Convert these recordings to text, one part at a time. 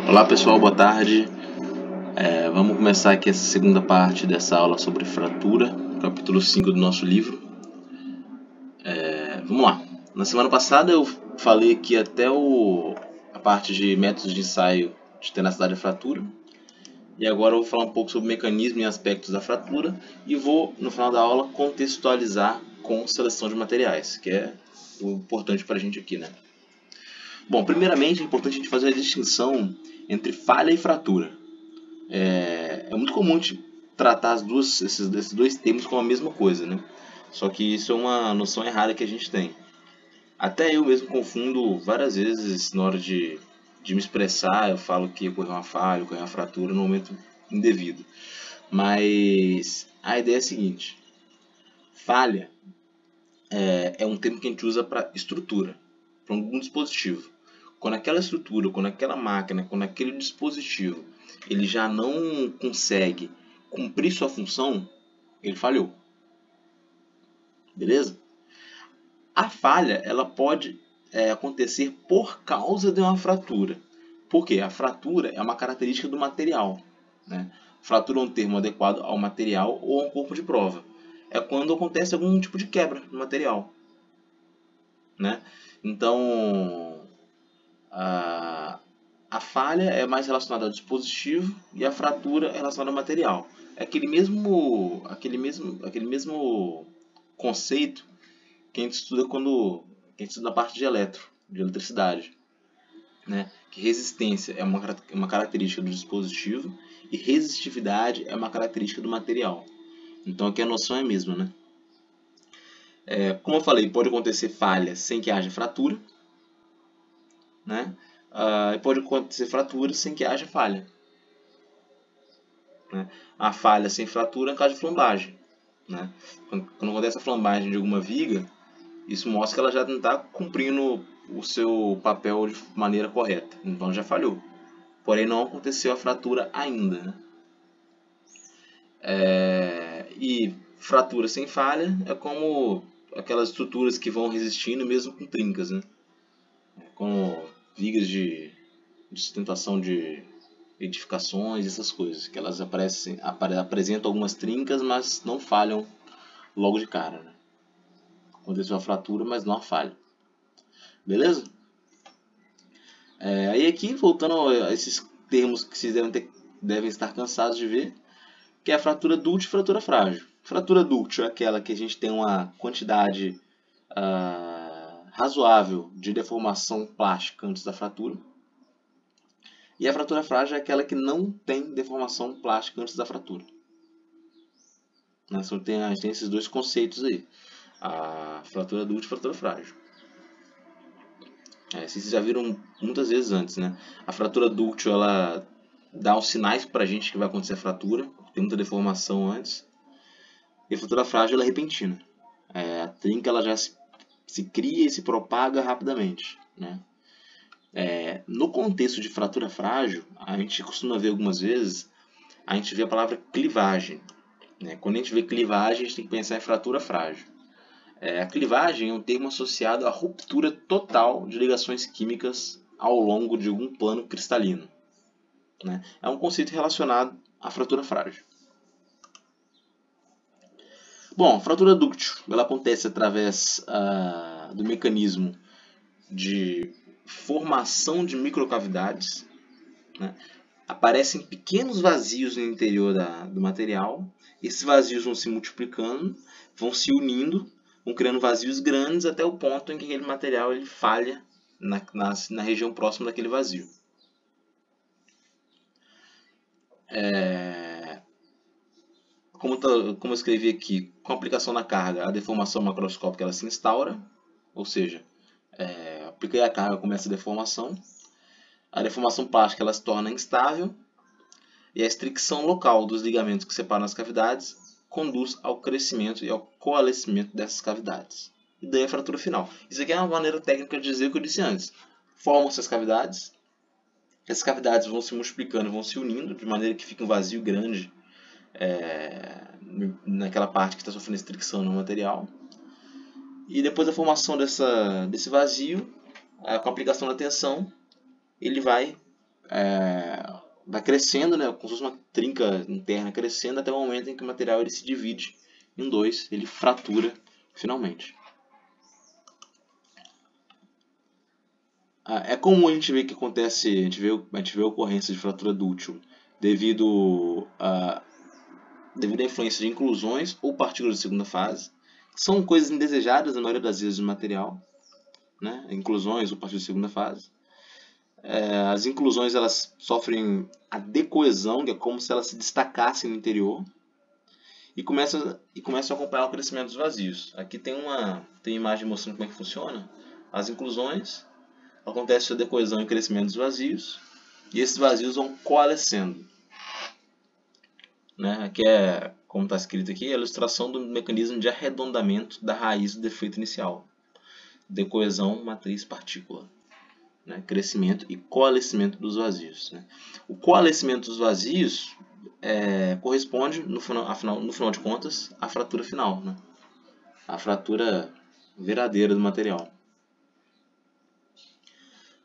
Olá pessoal, boa tarde. Vamos começar aqui essa segunda parte dessa aula sobre fratura, capítulo 5 do nosso livro. Vamos lá. Na semana passada eu falei aqui até a parte de métodos de ensaio de tenacidade da fratura. E agora eu vou falar um pouco sobre o mecanismo e aspectos da fratura e vou, no final da aula, contextualizar com seleção de materiais, que é o importante para a gente aqui, né? Bom, primeiramente é importante a gente fazer a distinção entre falha e fratura. É muito comum a gente tratar esses dois termos como a mesma coisa, né? Só que isso é uma noção errada que a gente tem. Até eu mesmo confundo várias vezes na hora de me expressar, eu falo que ocorreu uma falha, ocorreu uma fratura no momento indevido. Mas a ideia é a seguinte: falha é um termo que a gente usa para estrutura, para algum dispositivo. Quando aquela estrutura, quando aquela máquina, quando aquele dispositivo ele já não consegue cumprir sua função, ele falhou. Beleza? A falha ela pode acontecer por causa de uma fratura. Por quê? A fratura é uma característica do material, né? Fratura é um termo adequado ao material ou a um corpo de prova. É quando acontece algum tipo de quebra no material, né? Então, a falha é mais relacionada ao dispositivo e a fratura é relacionada ao material. É aquele mesmo conceito que a gente estuda que a gente estuda na parte de eletricidade, né? Que resistência é uma característica do dispositivo e resistividade é uma característica do material. Então aqui a noção é a mesma, né? Como eu falei, pode acontecer falha sem que haja fratura, né? E pode acontecer fratura sem que haja falha, né? A falha sem fratura é em caso de flambagem, né? Quando acontece a flambagem de alguma viga, isso mostra que ela já não está cumprindo o seu papel de maneira correta, então já falhou. Porém não aconteceu a fratura ainda, né? E fratura sem falha é como aquelas estruturas que vão resistindo mesmo com trincas, né? Como vigas de sustentação de edificações, essas coisas, que elas apresentam algumas trincas, mas não falham logo de cara, né? Aconteceu a fratura, mas não a falha. Beleza? Aí aqui, voltando a esses termos que vocês devem estar cansados de ver, que é a fratura dúctil e fratura frágil. Fratura dúctil é aquela que a gente tem uma quantidade razoável de deformação plástica antes da fratura. E a fratura frágil é aquela que não tem deformação plástica antes da fratura. Então a gente tem esses dois conceitos aí. A fratura dúctil e a fratura frágil. Vocês já viram muitas vezes antes, né? A fratura dúctil, ela dá os sinais pra gente que vai acontecer a fratura. Tem muita deformação antes. E a fratura frágil, ela é repentina. A trinca, ela já se cria e se propaga rapidamente, né? No contexto de fratura frágil, a gente costuma ver algumas vezes, a gente vê a palavra clivagem, né? Quando a gente vê clivagem, a gente tem que pensar em fratura frágil. A clivagem é um termo associado à ruptura total de ligações químicas ao longo de algum plano cristalino, né? É um conceito relacionado à fratura frágil. Bom, a fratura dúctil ela acontece através do mecanismo de formação de microcavidades, né? Aparecem pequenos vazios no interior do material. Esses vazios vão se multiplicando, vão se unindo, vão criando vazios grandes até o ponto em que aquele material ele falha na região próxima daquele vazio. Como eu escrevi aqui, com a aplicação da carga, a deformação macroscópica ela se instaura, ou seja, apliquei a carga, começa a deformação. A deformação plástica ela se torna instável e a estricção local dos ligamentos que separam as cavidades conduz ao crescimento e ao coalescimento dessas cavidades. E daí a fratura final. Isso aqui é uma maneira técnica de dizer o que eu disse antes. Formam-se as cavidades, essas cavidades vão se multiplicando, vão se unindo, de maneira que fica um vazio grande naquela parte que está sofrendo estricção no material. E depois da formação desse vazio, com a aplicação da tensão, ele vai vai crescendo, né, como se fosse uma trinca interna crescendo até o momento em que o material ele se divide em dois, ele fratura finalmente. É comum a gente ver que acontece, a gente vê a ocorrência de fratura dúctil devido à influência de inclusões ou partículas de segunda fase, que são coisas indesejadas na maioria das vezes do material, né? Inclusões ou partículas de segunda fase. As inclusões elas sofrem a decoesão, que é como se elas se destacassem no interior, e começam a acompanhar o crescimento dos vazios. Aqui tem imagem mostrando como é que funciona. As inclusões, acontece a decoesão e o crescimento dos vazios, e esses vazios vão coalescendo. Né? Aqui como está escrito aqui, a ilustração do mecanismo de arredondamento da raiz do defeito inicial. Decoesão, matriz, partícula. Né? Crescimento e coalescimento dos vazios. Né? O coalescimento dos vazios corresponde, no final de contas, à fratura final. Né? A fratura verdadeira do material.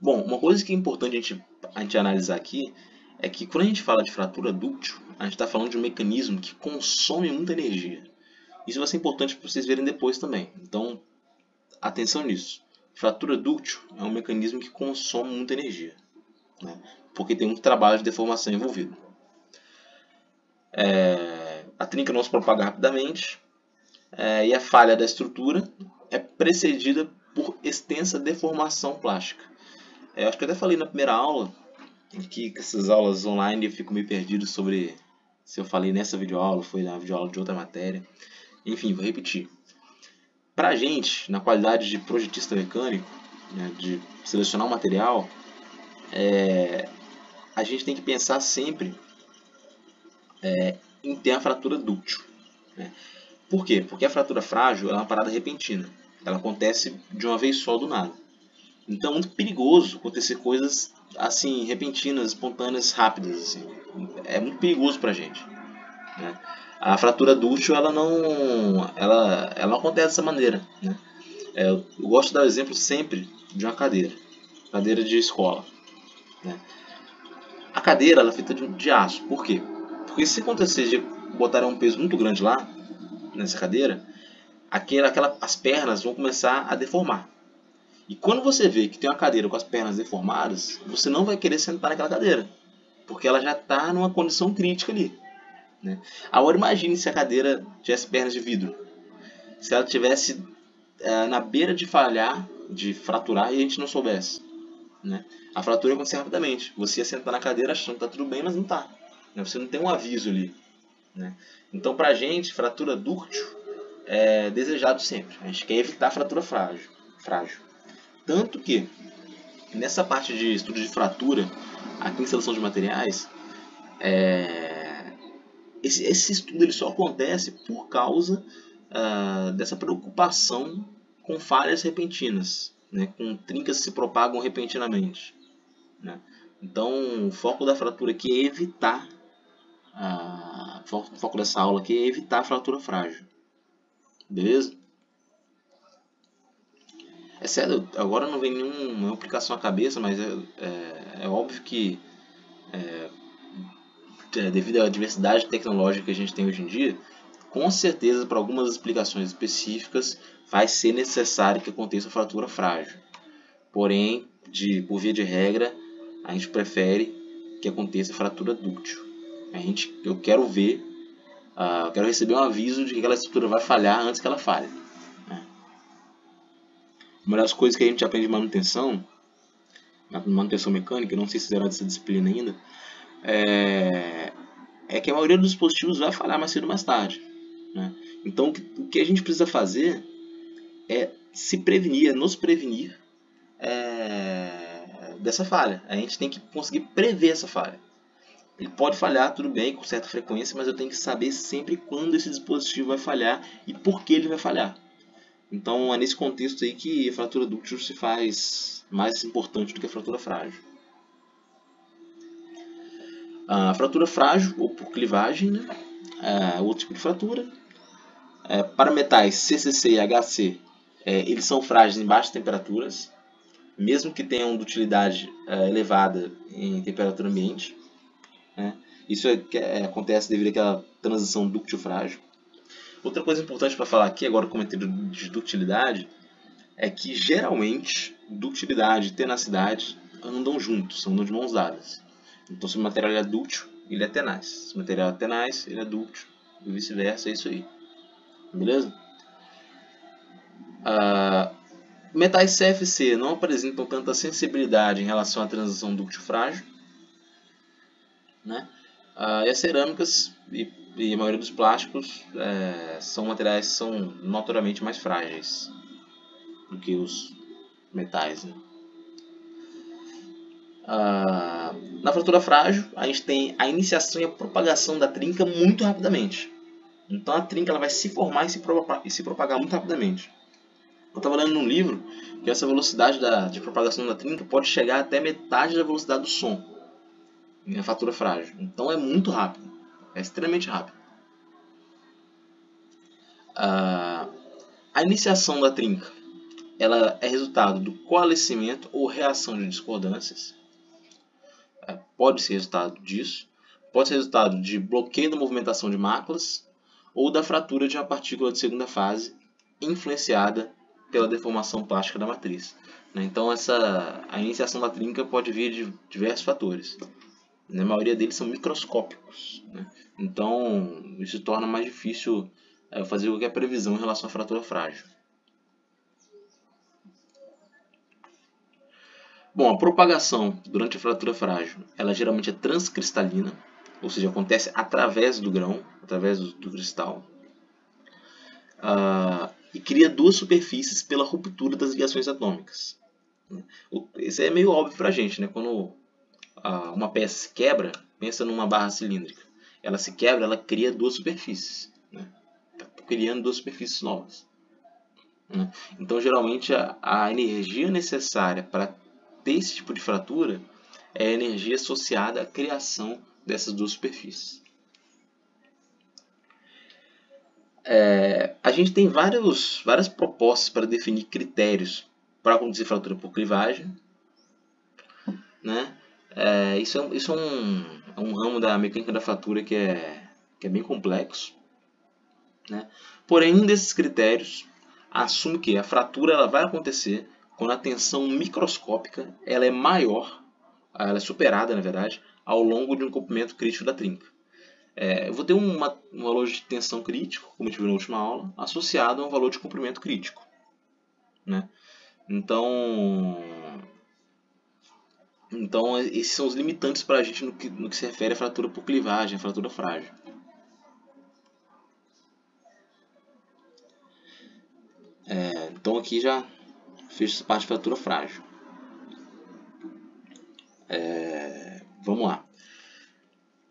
Bom, uma coisa que é importante a gente analisar aqui é que quando a gente fala de fratura dúctil, a gente está falando de um mecanismo que consome muita energia. Isso vai ser importante para vocês verem depois também. Então, atenção nisso. Fratura dúctil é um mecanismo que consome muita energia, né? Porque tem muito trabalho de deformação envolvido. A trinca não se propaga rapidamente e a falha da estrutura é precedida por extensa deformação plástica. Acho que eu até falei na primeira aula, que essas aulas online eu fico meio perdido sobre se eu falei nessa videoaula, foi na videoaula de outra matéria. Enfim, vou repetir. Para a gente, na qualidade de projetista mecânico, né, de selecionar o material, a gente tem que pensar sempre em ter a fratura dúctil. Né? Por quê? Porque a fratura frágil é uma parada repentina. Ela acontece de uma vez só do nada. Então é muito perigoso acontecer coisas assim, repentinas, espontâneas, rápidas. Assim. É muito perigoso para a gente. Né? A fratura dúctil ela não acontece dessa maneira. Né? Eu gosto de dar o exemplo sempre de uma cadeira de escola. Né? A cadeira ela é feita de aço. Por quê? Porque se acontecer de botar um peso muito grande lá, nessa cadeira, as pernas vão começar a deformar. E quando você vê que tem uma cadeira com as pernas deformadas, você não vai querer sentar naquela cadeira, porque ela já está numa condição crítica ali. Né? Agora imagine se a cadeira tivesse pernas de vidro. Se ela tivesse na beira de falhar, de fraturar, e a gente não soubesse. Né? A fratura ia acontecer rapidamente. Você ia sentar na cadeira achando que está tudo bem, mas não está. Né? Você não tem um aviso ali. Né? Então, para a gente, fratura dúctil é desejado sempre. A gente quer evitar fratura frágil. Tanto que, nessa parte de estudo de fratura, aqui em seleção de materiais, esse estudo ele só acontece por causa dessa preocupação com falhas repentinas, né, com trincas que se propagam repentinamente. Né? Então, o foco da fratura aqui é evitar, o foco dessa aula aqui é evitar a fratura frágil. Beleza? É sério, agora não vem nenhuma aplicação à cabeça, mas é óbvio que devido à diversidade tecnológica que a gente tem hoje em dia, com certeza para algumas explicações específicas vai ser necessário que aconteça fratura frágil. Porém, por via de regra, a gente prefere que aconteça fratura dúctil. Eu quero receber um aviso de que aquela estrutura vai falhar antes que ela falhe. Uma das coisas que a gente aprende em manutenção mecânica, não sei se fizeram essa disciplina ainda, é que a maioria dos dispositivos vai falhar mais cedo ou mais tarde. Né? Então, o que a gente precisa fazer é nos prevenir dessa falha. A gente tem que conseguir prever essa falha. Ele pode falhar, tudo bem, com certa frequência, mas eu tenho que saber sempre quando esse dispositivo vai falhar e por que ele vai falhar. Então, é nesse contexto aí que a fratura dúctil se faz mais importante do que a fratura frágil. A fratura frágil, ou por clivagem, né? É outro tipo de fratura. Para metais CCC e HC, eles são frágeis em baixas temperaturas. mesmo que tenham dutilidade elevada em temperatura ambiente, né? Isso acontece devido àquela transição dúctil-frágil. Outra coisa importante para falar aqui, agora comentando de ductilidade, é que geralmente ductilidade e tenacidade andam juntos, andam de mãos dadas. Então, se o material é dúctil, ele é tenaz. Se o material é tenaz, ele é dúctil. E vice-versa, é isso aí. Beleza? Metais CFC não apresentam tanta sensibilidade em relação à transição dúctil-frágil, né? E as cerâmicas e a maioria dos plásticos são materiais que são notoriamente mais frágeis do que os metais, né? Na fratura frágil, a gente tem a iniciação e a propagação da trinca muito rapidamente. Então a trinca ela vai se formar e se propagar muito rapidamente. Eu estava lendo num livro que essa velocidade de propagação da trinca pode chegar até metade da velocidade do som na fratura frágil. Então é muito rápido, é extremamente rápido. A iniciação da trinca ela é resultado do coalescimento ou reação de discordâncias. Pode ser resultado disso. Pode ser resultado de bloqueio da movimentação de máculas ou da fratura de uma partícula de segunda fase influenciada pela deformação plástica da matriz. Então a iniciação da trinca pode vir de diversos fatores. A maioria deles são microscópicos. Então isso torna mais difícil fazer qualquer previsão em relação à fratura frágil. Bom, a propagação durante a fratura frágil, ela geralmente é transcristalina, ou seja, acontece através do grão, através do cristal, e cria duas superfícies pela ruptura das ligações atômicas. Isso é meio óbvio para a gente, né? Quando uma peça se quebra, pensa numa barra cilíndrica. Ela se quebra, ela cria duas superfícies. Está criando duas superfícies novas. Então, geralmente, a energia necessária para ter esse tipo de fratura é a energia associada à criação dessas duas superfícies. A gente tem várias propostas para definir critérios para acontecer fratura por clivagem, né? Isso é um ramo da mecânica da fratura que é bem complexo, né? Porém, um desses critérios assume que a fratura ela vai acontecer quando a tensão microscópica ela é maior, ela é superada, na verdade, ao longo de um comprimento crítico da trinca. Eu vou ter um valor de tensão crítico, como a gente viu na última aula, associado a um valor de comprimento crítico, né? Então, esses são os limitantes para a gente no que se refere à fratura por clivagem, à fratura frágil. Então aqui já fecho essa parte de fratura frágil. Vamos lá.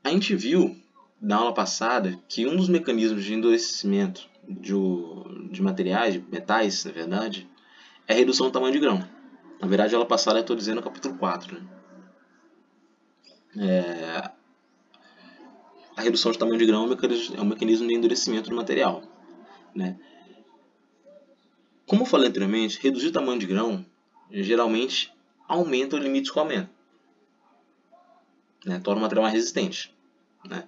A gente viu na aula passada que um dos mecanismos de endurecimento de materiais, de metais, na verdade, é a redução do tamanho de grão. Na verdade, a aula passada eu estou dizendo no capítulo 4. A redução de tamanho de grão é um mecanismo de endurecimento do material, né? Como eu falei anteriormente, reduzir o tamanho de grão geralmente aumenta o limite de escoamento, né? Torna o material mais resistente, né?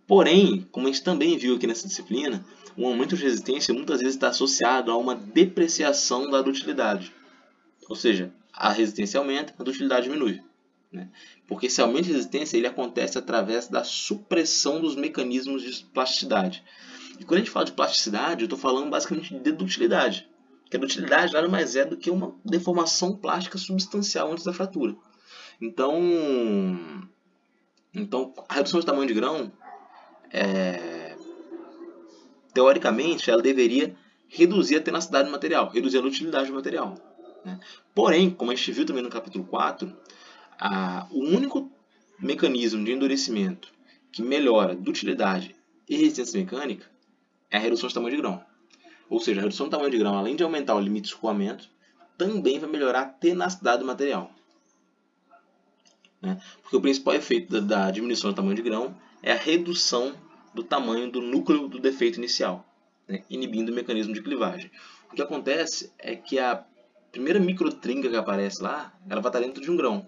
Porém, como a gente também viu aqui nessa disciplina, o aumento de resistência muitas vezes está associado a uma depreciação da dutilidade. Ou seja, a resistência aumenta, a dutilidade diminui, né? Porque esse aumento de resistência ele acontece através da supressão dos mecanismos de plasticidade. E quando a gente fala de plasticidade, eu estou falando basicamente de dutilidade. Porque a dutilidade nada mais é do que uma deformação plástica substancial antes da fratura. Então a redução de tamanho de grão, teoricamente, ela deveria reduzir a tenacidade do material, reduzir a dutilidade do material, né? Porém, como a gente viu também no capítulo 4, o único mecanismo de endurecimento que melhora dutilidade e resistência mecânica é a redução de tamanho de grão. Ou seja, a redução do tamanho de grão, além de aumentar o limite de escoamento, também vai melhorar a tenacidade do material, né? Porque o principal efeito da diminuição do tamanho de grão é a redução do tamanho do núcleo do defeito inicial, né? Inibindo o mecanismo de clivagem. O que acontece é que primeira microtrinca que aparece lá, ela vai estar dentro de um grão.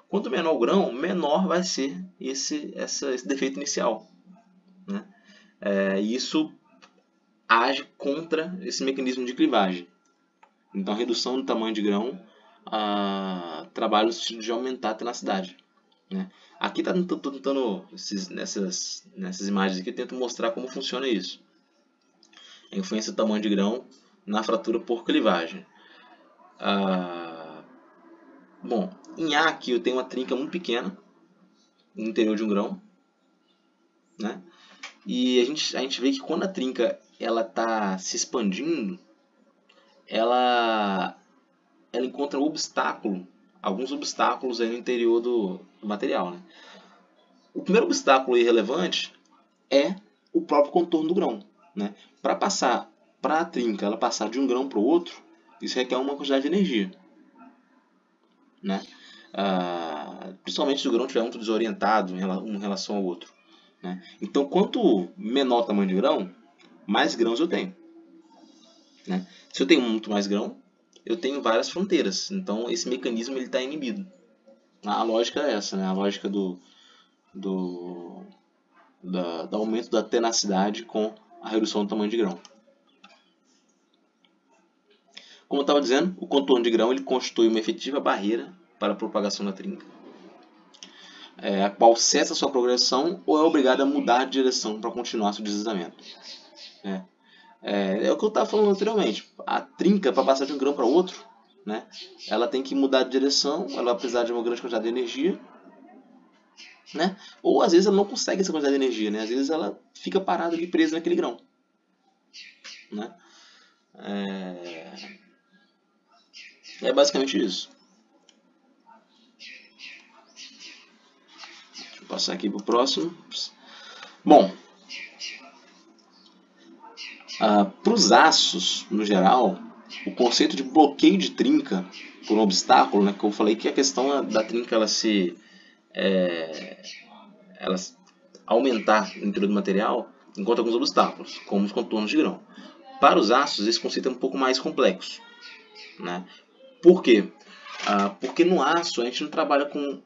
Quanto menor o grão, menor vai ser esse defeito inicial, né? E isso age contra esse mecanismo de clivagem. Então, a redução do tamanho de grão trabalha no sentido de aumentar a tenacidade, né? Aqui estou tentando, nessas imagens aqui, eu tento mostrar como funciona isso. A influência do tamanho de grão na fratura por clivagem. Bom, em A aqui eu tenho uma trinca muito pequena no interior de um grão, né? E a gente vê que quando a trinca ela está se expandindo, ela encontra alguns obstáculos aí no interior do material, né? O primeiro obstáculo irrelevante é o próprio contorno do grão, né? Para a trinca ela passar de um grão para o outro, isso requer uma quantidade de energia, né? Principalmente se o grão estiver muito desorientado em relação ao outro, né? Então, quanto menor o tamanho de grão, mais grãos eu tenho, né? Se eu tenho muito mais grão, eu tenho várias fronteiras. Então, esse mecanismo está inibido. A lógica é essa, né? A lógica do aumento da tenacidade com a redução do tamanho de grão. Como eu estava dizendo, o contorno de grão ele constitui uma efetiva barreira para a propagação da trinca, a qual cessa sua progressão ou é obrigada a mudar de direção para continuar seu deslizamento. É o que eu estava falando anteriormente. A trinca, para passar de um grão para outro, né, ela tem que mudar de direção, ela vai precisar de uma grande quantidade de energia, né? Ou às vezes ela não consegue essa quantidade de energia, né? Às vezes ela fica parada ali, presa naquele grão, né? É basicamente isso. Deixa eu passar aqui para o próximo. Bom, para os aços, no geral, o conceito de bloqueio de trinca por um obstáculo, né, que eu falei que a questão da trinca ela aumentar no interior do material encontra alguns obstáculos, como os contornos de grão. Para os aços, esse conceito é um pouco mais complexo, né? Por quê? Porque no aço a gente não trabalha com...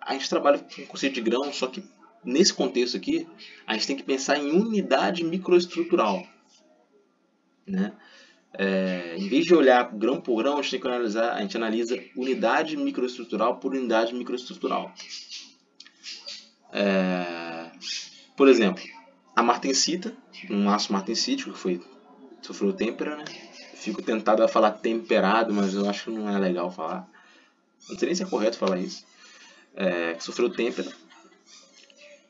A gente trabalha com o conceito de grão, só que nesse contexto aqui, a gente tem que pensar em unidade microestrutural, né? Em vez de olhar grão por grão, a gente analisa unidade microestrutural por unidade microestrutural. Por exemplo, a martensita, um aço martensítico que sofreu têmpera, né? Fico tentado a falar temperado, mas eu acho que não é legal falar. Não sei nem se é correto falar isso. Que sofreu têmpera.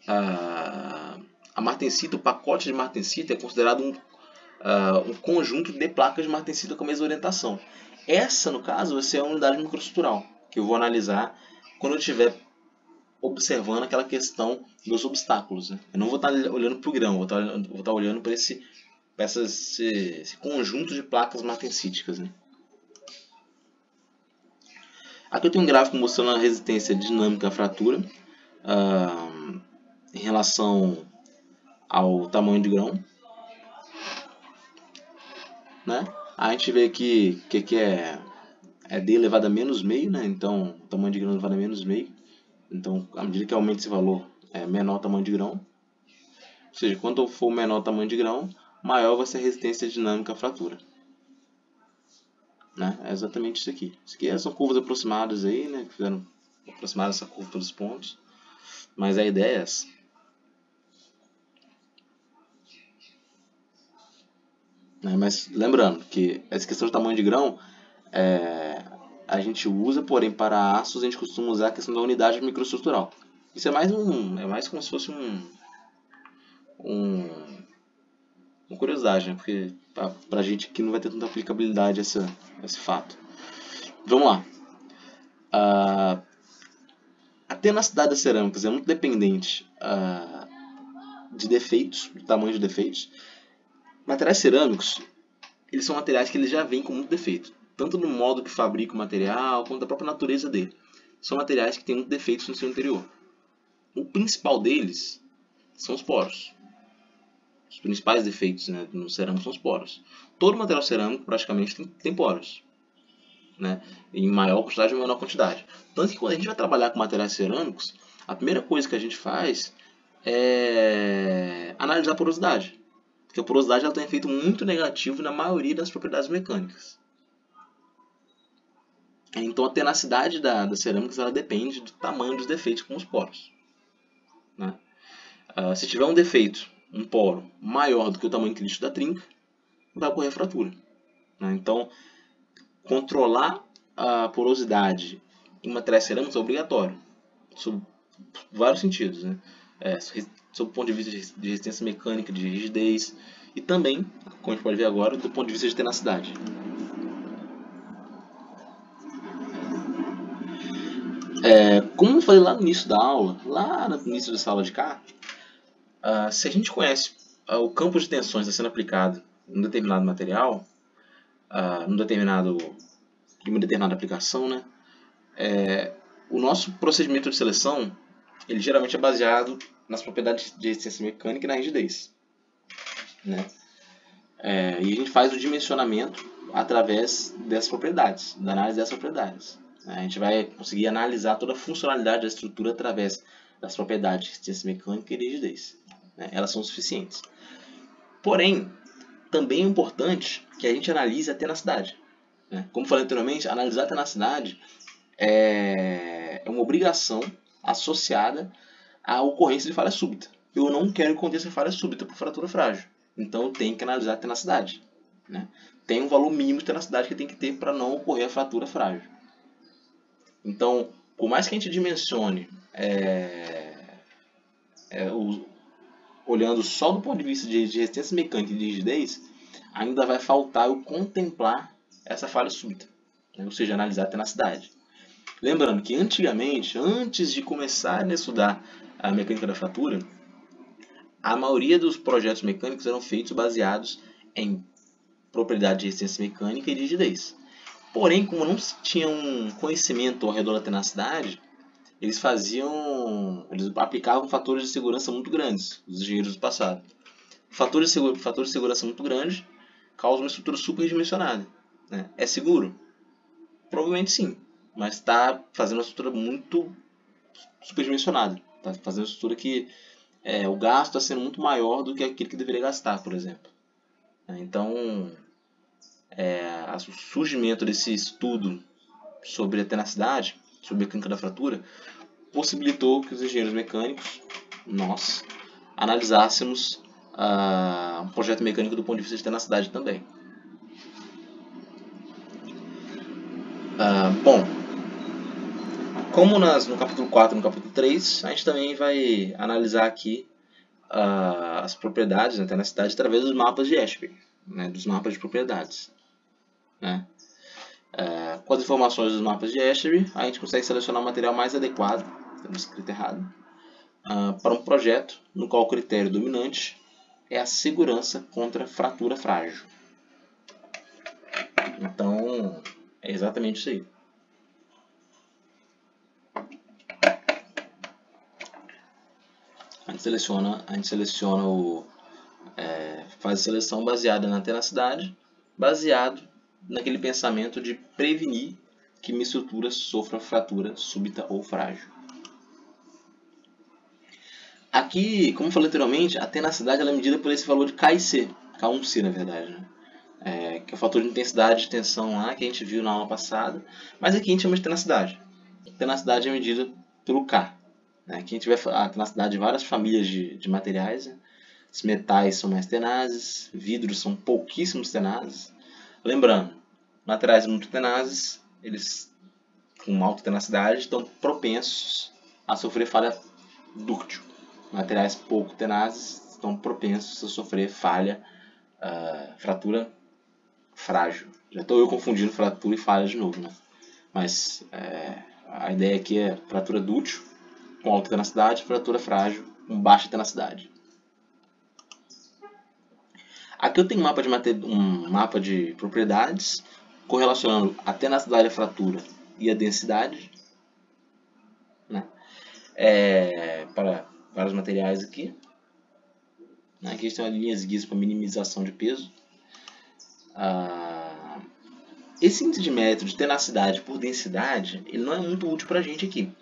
A martensita, o pacote de martensita é considerado um conjunto de placas de martensita com a mesma orientação. Essa, no caso, vai ser a unidade microestrutural, que eu vou analisar quando eu estiver observando aquela questão dos obstáculos, né? Eu não vou estar olhando para o grão, vou estar olhando para esse conjunto de placas martensíticas, né? Aqui eu tenho um gráfico mostrando a resistência dinâmica à fratura em relação ao tamanho de grão, né? A gente vê aqui que é D elevado a menos meio, né? Então o tamanho de grão elevado a menos meio. Então, à medida que aumenta esse valor, é menor o tamanho de grão. Ou seja, quanto for menor o tamanho de grão, maior vai ser a resistência dinâmica à fratura. Né? É exatamente isso aqui. Isso aqui são curvas aproximadas aí, né? Que fizeram aproximar essa curva pelos pontos. Mas a ideia é essa. Mas lembrando que essa questão de tamanho de grão a gente usa, porém para aços a gente costuma usar a questão da unidade microestrutural. Isso é mais como se fosse uma curiosidade, né? Porque para a gente aqui não vai ter tanta aplicabilidade esse fato. Vamos lá. A tenacidade das cerâmicas é muito dependente de defeitos, do tamanho de defeitos. Materiais cerâmicos, eles são materiais que eles já vêm com muito defeito, tanto no modo que fabrica o material, quanto da própria natureza dele. São materiais que têm muitos defeitos no seu interior. O principal deles são os poros. Os principais defeitos, né, no cerâmico são os poros. Todo material cerâmico praticamente tem poros. né? Em maior quantidade ou menor quantidade. Tanto que quando a gente vai trabalhar com materiais cerâmicos, a primeira coisa que a gente faz é analisar a porosidade. Porque a porosidade ela tem um efeito muito negativo na maioria das propriedades mecânicas. Então a tenacidade das cerâmicas ela depende do tamanho dos defeitos com os poros, né? Se tiver um defeito, um poro maior do que o tamanho crítico da trinca, vai ocorrer fratura, né? Então controlar a porosidade em materiais cerâmicos é obrigatório, sob vários sentidos, né? Sob o ponto de vista de resistência mecânica, de rigidez, e também, como a gente pode ver agora, do ponto de vista de tenacidade. Como eu falei lá no início da aula, lá no início dessa aula de cá, se a gente conhece o campo de tensões está sendo aplicado em um determinado material, em uma determinada aplicação, né? O nosso procedimento de seleção, ele geralmente é baseado nas propriedades de resistência mecânica e na rigidez, né? E a gente faz o dimensionamento através dessas propriedades, da análise dessas propriedades. A gente vai conseguir analisar toda a funcionalidade da estrutura através das propriedades de resistência mecânica e rigidez, né? Elas são suficientes. Porém, também é importante que a gente analise a tenacidade, né? Como falei anteriormente, analisar a tenacidade é uma obrigação associada à ocorrência de falha súbita. Eu não quero que aconteça falha súbita por fratura frágil. Então eu tenho que analisar a tenacidade, né? Tem um valor mínimo de tenacidade que tem que ter para não ocorrer a fratura frágil. Então, por mais que a gente dimensione olhando só do ponto de vista de resistência mecânica e de rigidez, ainda vai faltar eu contemplar essa falha súbita, né? Ou seja, analisar a tenacidade. Lembrando que antigamente, antes de começar a estudar a mecânica da fratura, a maioria dos projetos mecânicos eram feitos baseados em propriedade de resistência mecânica e de rigidez. Porém, como não se tinha um conhecimento ao redor da tenacidade, eles aplicavam fatores de segurança muito grandes, os engenheiros do passado. Fatores de segurança muito grandes causam uma estrutura superdimensionada, né? É seguro? Provavelmente sim, mas está fazendo uma estrutura muito superdimensionada. Está fazendo uma estrutura que o gasto está sendo muito maior do que aquilo que deveria gastar, por exemplo. Então, o surgimento desse estudo sobre a tenacidade, sobre a mecânica da fratura, possibilitou que os engenheiros mecânicos, nós, analisássemos um projeto mecânico do ponto de vista de tenacidade também. Bom, como no capítulo 4 e no capítulo 3, a gente também vai analisar aqui as propriedades da tenacidade através dos mapas de Escher, né, dos mapas de propriedades, né? Com as informações dos mapas de Escher, a gente consegue selecionar o material mais adequado, temos escrito errado, para um projeto no qual o critério dominante é a segurança contra fratura frágil. Então, é exatamente isso aí. A gente seleciona faz a seleção baseada na tenacidade, baseado naquele pensamento de prevenir que minha estrutura sofra fratura súbita ou frágil. Aqui, como eu falei anteriormente, a tenacidade ela é medida por esse valor de K e C, K1C na verdade, né? Que é o fator de intensidade de tensão lá que a gente viu na aula passada, mas aqui a gente chama de tenacidade. A tenacidade é medida pelo K, né? Aqui a gente vê a tenacidade de várias famílias de materiais, né? Os metais são mais tenazes, vidros são pouquíssimos tenazes. Lembrando, materiais muito tenazes, eles com alta tenacidade estão propensos a sofrer falha dúctil. Materiais pouco tenazes estão propensos a sofrer fratura frágil. Já estou eu confundindo fratura e falha de novo, né? Mas a ideia aqui é fratura dúctil com alta tenacidade, fratura frágil com baixa tenacidade. Aqui eu tenho um mapa de propriedades correlacionando a tenacidade da fratura e a densidade, né? Para vários materiais aqui. Aqui a gente tem uma linhas guias para minimização de peso. esse índice de mérito de tenacidade por densidade, ele não é muito útil para a gente aqui,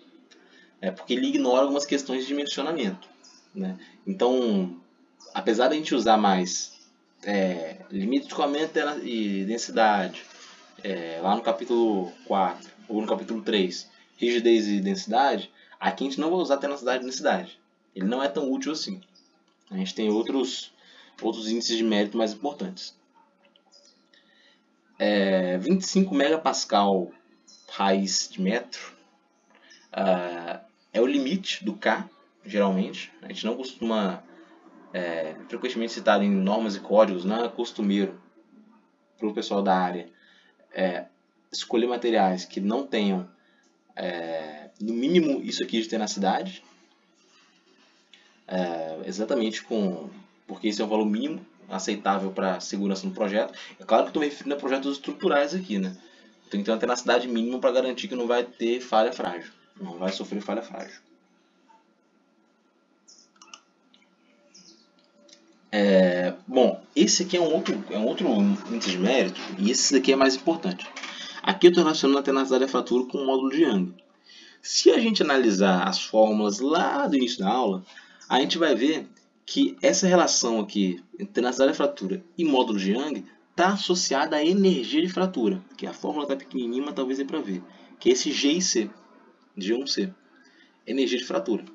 porque ele ignora algumas questões de dimensionamento, né? Então, apesar de a gente usar mais limite de escoamento e densidade, lá no capítulo 4 ou no capítulo 3, rigidez e densidade, aqui a gente não vai usar tenacidade e densidade. Ele não é tão útil assim. A gente tem outros índices de mérito mais importantes. 25 megapascal raiz de metro é o limite do K, geralmente. A gente não costuma, frequentemente citado em normas e códigos, não é costumeiro para o pessoal da área escolher materiais que não tenham, no mínimo, isso aqui de tenacidade, exatamente porque esse é um valor mínimo aceitável para segurança no projeto. É claro que estou me referindo a projetos estruturais aqui, né? Tem que ter uma tenacidade mínima para garantir que não vai ter falha frágil, não vai sofrer falha frágil. Bom, esse aqui é um outro índice de mérito, e esse daqui é mais importante. Aqui eu estou relacionando a tenacidade da fratura com o módulo de Young. Se a gente analisar as fórmulas lá do início da aula, a gente vai ver que essa relação aqui entre tenacidade da fratura e módulo de Young está associada à energia de fratura, que a fórmula está pequenininha, mas talvez dê para ver, que é esse G e C, G1C, energia de fratura.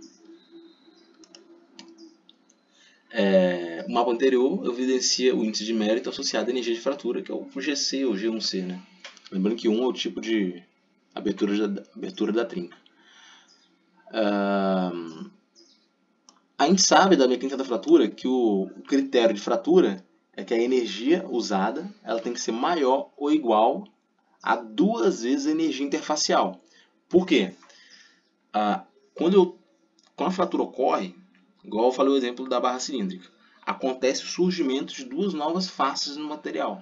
O mapa anterior evidencia o índice de mérito associado à energia de fratura, que é o GC ou G1C, né? Lembrando que 1 é o tipo de abertura da trinca. A gente sabe da mecânica da fratura que o critério de fratura é que a energia usada ela tem que ser maior ou igual a 2 vezes a energia interfacial. Por quê? Quando a fratura ocorre, igual eu falei o exemplo da barra cilíndrica, acontece o surgimento de 2 novas faces no material.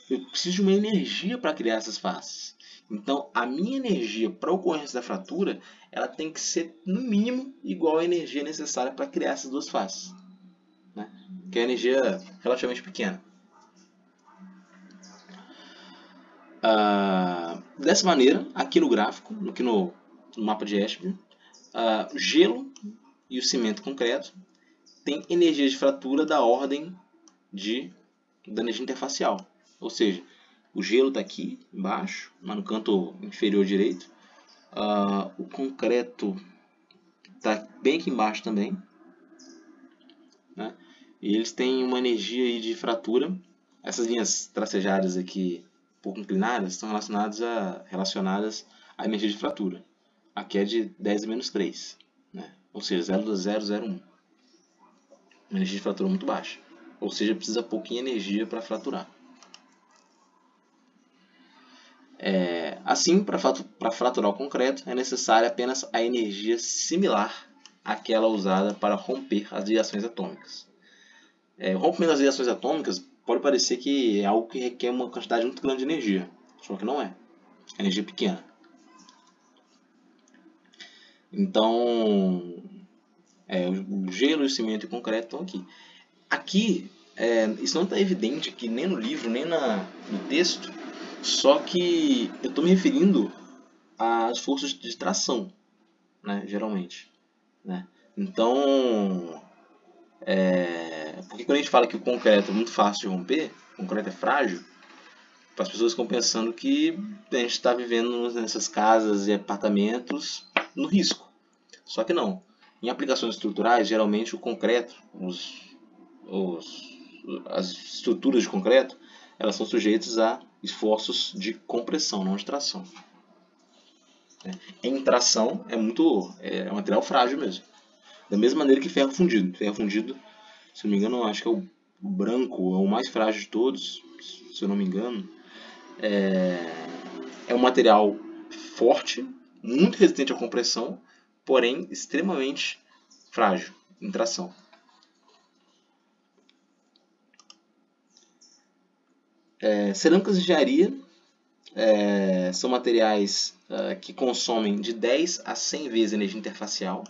Eu preciso de uma energia para criar essas faces. Então, a minha energia para a ocorrência da fratura ela tem que ser, no mínimo, igual à energia necessária para criar essas 2 faces, né? Que é uma energia relativamente pequena. Dessa maneira, aqui no gráfico, aqui no mapa de Ashby, o gelo e o cimento concreto têm energia de fratura da ordem da energia interfacial. Ou seja, o gelo está aqui embaixo, mas no canto inferior direito. O concreto está bem aqui embaixo também, né? E eles têm uma energia aí de fratura. Essas linhas tracejadas aqui, pouco inclinadas, estão relacionadas à energia de fratura. Aqui é de 10 a menos 3, né? Ou seja, 0,001. Uma energia de fratura muito baixa. Ou seja, precisa pouquinha energia para fraturar. Assim, para fraturar o concreto, é necessária apenas a energia similar àquela usada para romper as ligações atômicas. O rompimento das ligações atômicas pode parecer que é algo que requer uma quantidade muito grande de energia, só que não é. É energia pequena. Então, o gelo, o cimento e o concreto estão aqui. Aqui, isso não está evidente aqui nem no livro, nem no texto, só que eu estou me referindo às forças de tração, né, geralmente, né? Então, porque quando a gente fala que o concreto é muito fácil de romper, o concreto é frágil, as pessoas ficam pensando que a gente está vivendo nessas casas e apartamentos no risco. Só que não. Em aplicações estruturais, geralmente o concreto, as estruturas de concreto, elas são sujeitas a esforços de compressão, não de tração. Em tração é um material frágil mesmo. Da mesma maneira que ferro fundido. Ferro fundido, se eu não me engano, acho que é o branco, é o mais frágil de todos, se eu não me engano. É um material forte, muito resistente à compressão, porém extremamente frágil em tração. Cerâmicas de engenharia são materiais que consomem de 10 a 100 vezes a energia interfacial,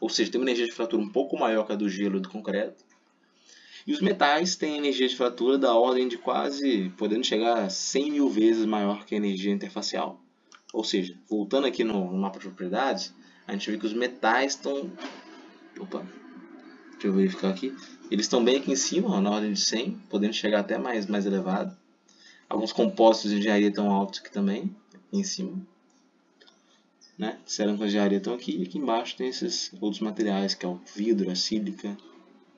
ou seja, tem uma energia de fratura um pouco maior que a do gelo e do concreto. E os metais têm energia de fratura da ordem de quase, podendo chegar a 100 mil vezes maior que a energia interfacial. Ou seja, voltando aqui no mapa de propriedades, a gente vê que os metais estão... Opa, deixa eu verificar aqui. Eles estão bem aqui em cima, ó, na ordem de 100, podendo chegar até mais elevado. Alguns compostos de engenharia estão altos aqui também, aqui em cima. Né? Cerâmica de engenharia estão aqui, e aqui embaixo tem esses outros materiais, que é o vidro, a sílica,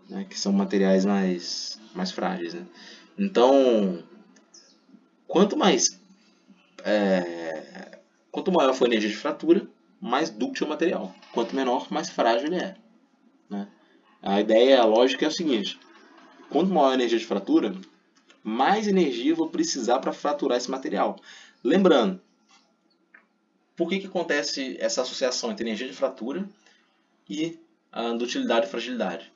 né? Que são materiais mais frágeis. Né? Então, quanto maior for a energia de fratura, mais dúctil é o material. Quanto menor, mais frágil ele é. Né? A ideia, a lógica é o seguinte: quanto maior a energia de fratura, mais energia eu vou precisar para fraturar esse material. Lembrando, por que acontece essa associação entre energia de fratura e a dutilidade e fragilidade?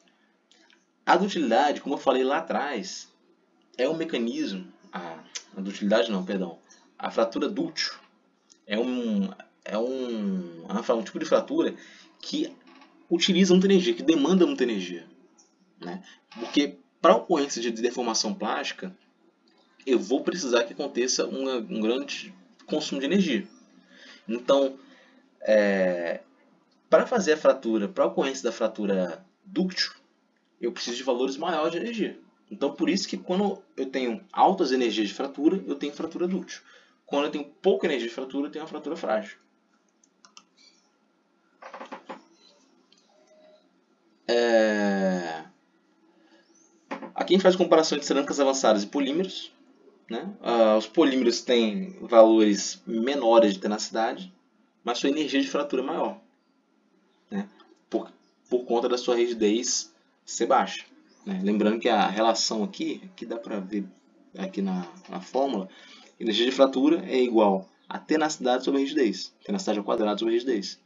A dutilidade, como eu falei lá atrás, é um mecanismo... A dutilidade não, perdão. A fratura dúctil é um tipo de fratura que utiliza muita energia, que demanda muita energia. Né? Porque para a ocorrência de deformação plástica, eu vou precisar que aconteça um grande consumo de energia. Então, para fazer a fratura, para a ocorrência da fratura dúctil, eu preciso de valores maiores de energia. Então, por isso que quando eu tenho altas energias de fratura, eu tenho fratura dúctil. Quando eu tenho pouca energia de fratura, eu tenho uma fratura frágil. Aqui a gente faz comparação de cerâmicas avançadas e polímeros. Né? Os polímeros têm valores menores de tenacidade, mas sua energia de fratura é maior. Né? Por conta da sua rigidez ser baixa. Né? Lembrando que a relação aqui dá para ver aqui na fórmula, energia de fratura é igual a tenacidade sobre a rigidez. Tenacidade ao quadrado sobre a rigidez.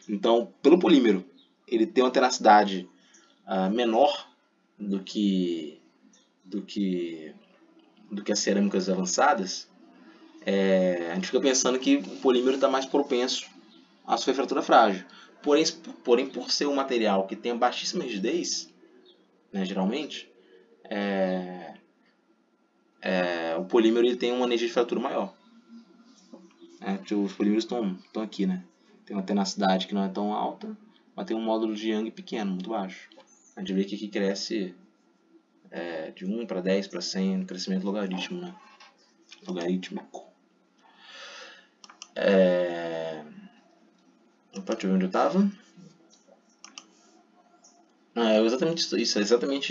Então, pelo polímero, ele tem uma tenacidade menor do que as cerâmicas avançadas. A gente fica pensando que o polímero está mais propenso à sua fratura frágil. Porém, por ser um material que tem baixíssima rigidez, né, geralmente, o polímero ele tem uma energia de fratura maior. Os polímeros estão aqui, né? Tem uma tenacidade que não é tão alta, mas tem um módulo de Young pequeno, muito baixo. A gente vê que aqui cresce de 1 para 10 para 100, um crescimento logaritmo, né? Logarítmico. Opa, deixa eu ver onde eu estava. É exatamente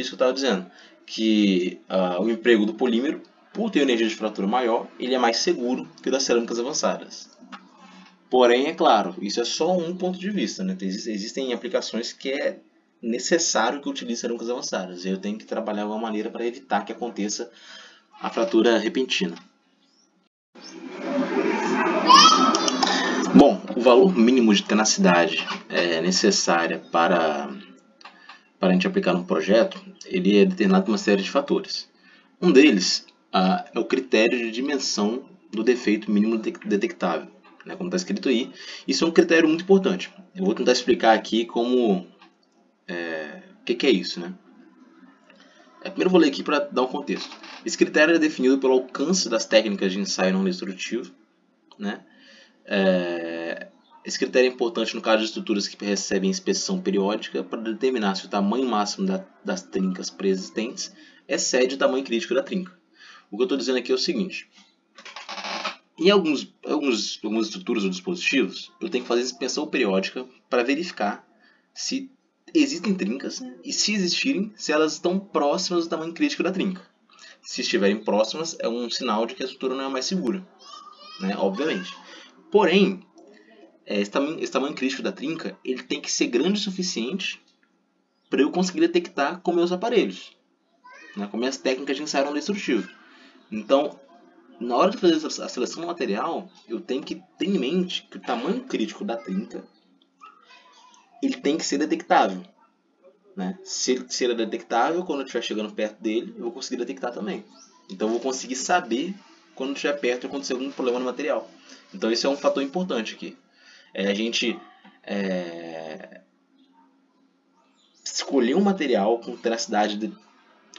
isso que eu estava dizendo. Que o emprego do polímero, por ter energia de fratura maior, ele é mais seguro que o das cerâmicas avançadas. Porém, é claro, isso é só um ponto de vista. Né? Existem aplicações que é necessário que utilize cerâmicas avançadas. E eu tenho que trabalhar de uma maneira para evitar que aconteça a fratura repentina. Bom, o valor mínimo de tenacidade necessária para a gente aplicar num projeto, ele é determinado por uma série de fatores. Um deles é o critério de dimensão do defeito mínimo detectável, né, como está escrito aí. Isso é um critério muito importante. Eu vou tentar explicar aqui como o que é isso. Né? Primeiro eu vou ler aqui para dar um contexto. Esse critério é definido pelo alcance das técnicas de ensaio não destrutivo. Né? Esse critério é importante no caso de estruturas que recebem inspeção periódica para determinar se o tamanho máximo das trincas preexistentes excede o tamanho crítico da trinca. O que eu estou dizendo aqui é o seguinte: em algumas estruturas ou dispositivos, eu tenho que fazer inspeção periódica para verificar se existem trincas e, se existirem, se elas estão próximas do tamanho crítico da trinca. Se estiverem próximas, é um sinal de que a estrutura não é mais segura, né? Obviamente. Porém, esse tamanho crítico da trinca ele tem que ser grande o suficiente para eu conseguir detectar com meus aparelhos, né, com minhas técnicas de ensaio não destrutivo. Então, na hora de fazer a seleção do material, eu tenho que ter em mente que o tamanho crítico da trinca ele tem que ser detectável. Né? Se ele é detectável, quando eu estiver chegando perto dele, eu vou conseguir detectar também. Então, eu vou conseguir saber quando estiver perto de acontecer algum problema no material. Então, esse é um fator importante aqui. A gente escolher um material com tenacidade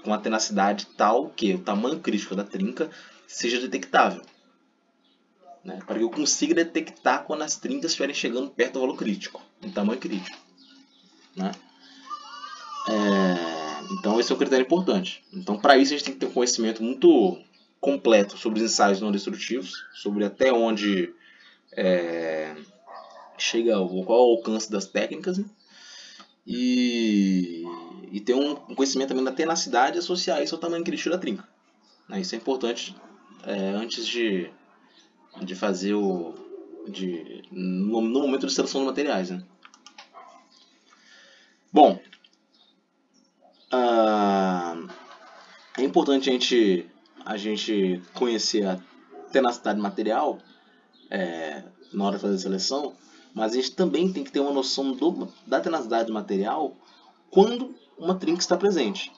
com a tenacidade tal que o tamanho crítico da trinca seja detectável, né? Para que eu consiga detectar quando as trincas estiverem chegando perto do valor crítico, do tamanho crítico, né? Então esse é um critério importante. Então para isso a gente tem que ter um conhecimento muito completo sobre os ensaios não destrutivos, sobre até onde chega, qual é o alcance das técnicas, né? E ter um conhecimento também da tenacidade e associar isso ao tamanho crítico da trinca, né? Isso é importante antes de fazer no momento de seleção de materiais, né? Bom, é importante a gente conhecer a tenacidade material na hora de fazer a seleção, mas a gente também tem que ter uma noção da tenacidade do material quando uma trinca está presente.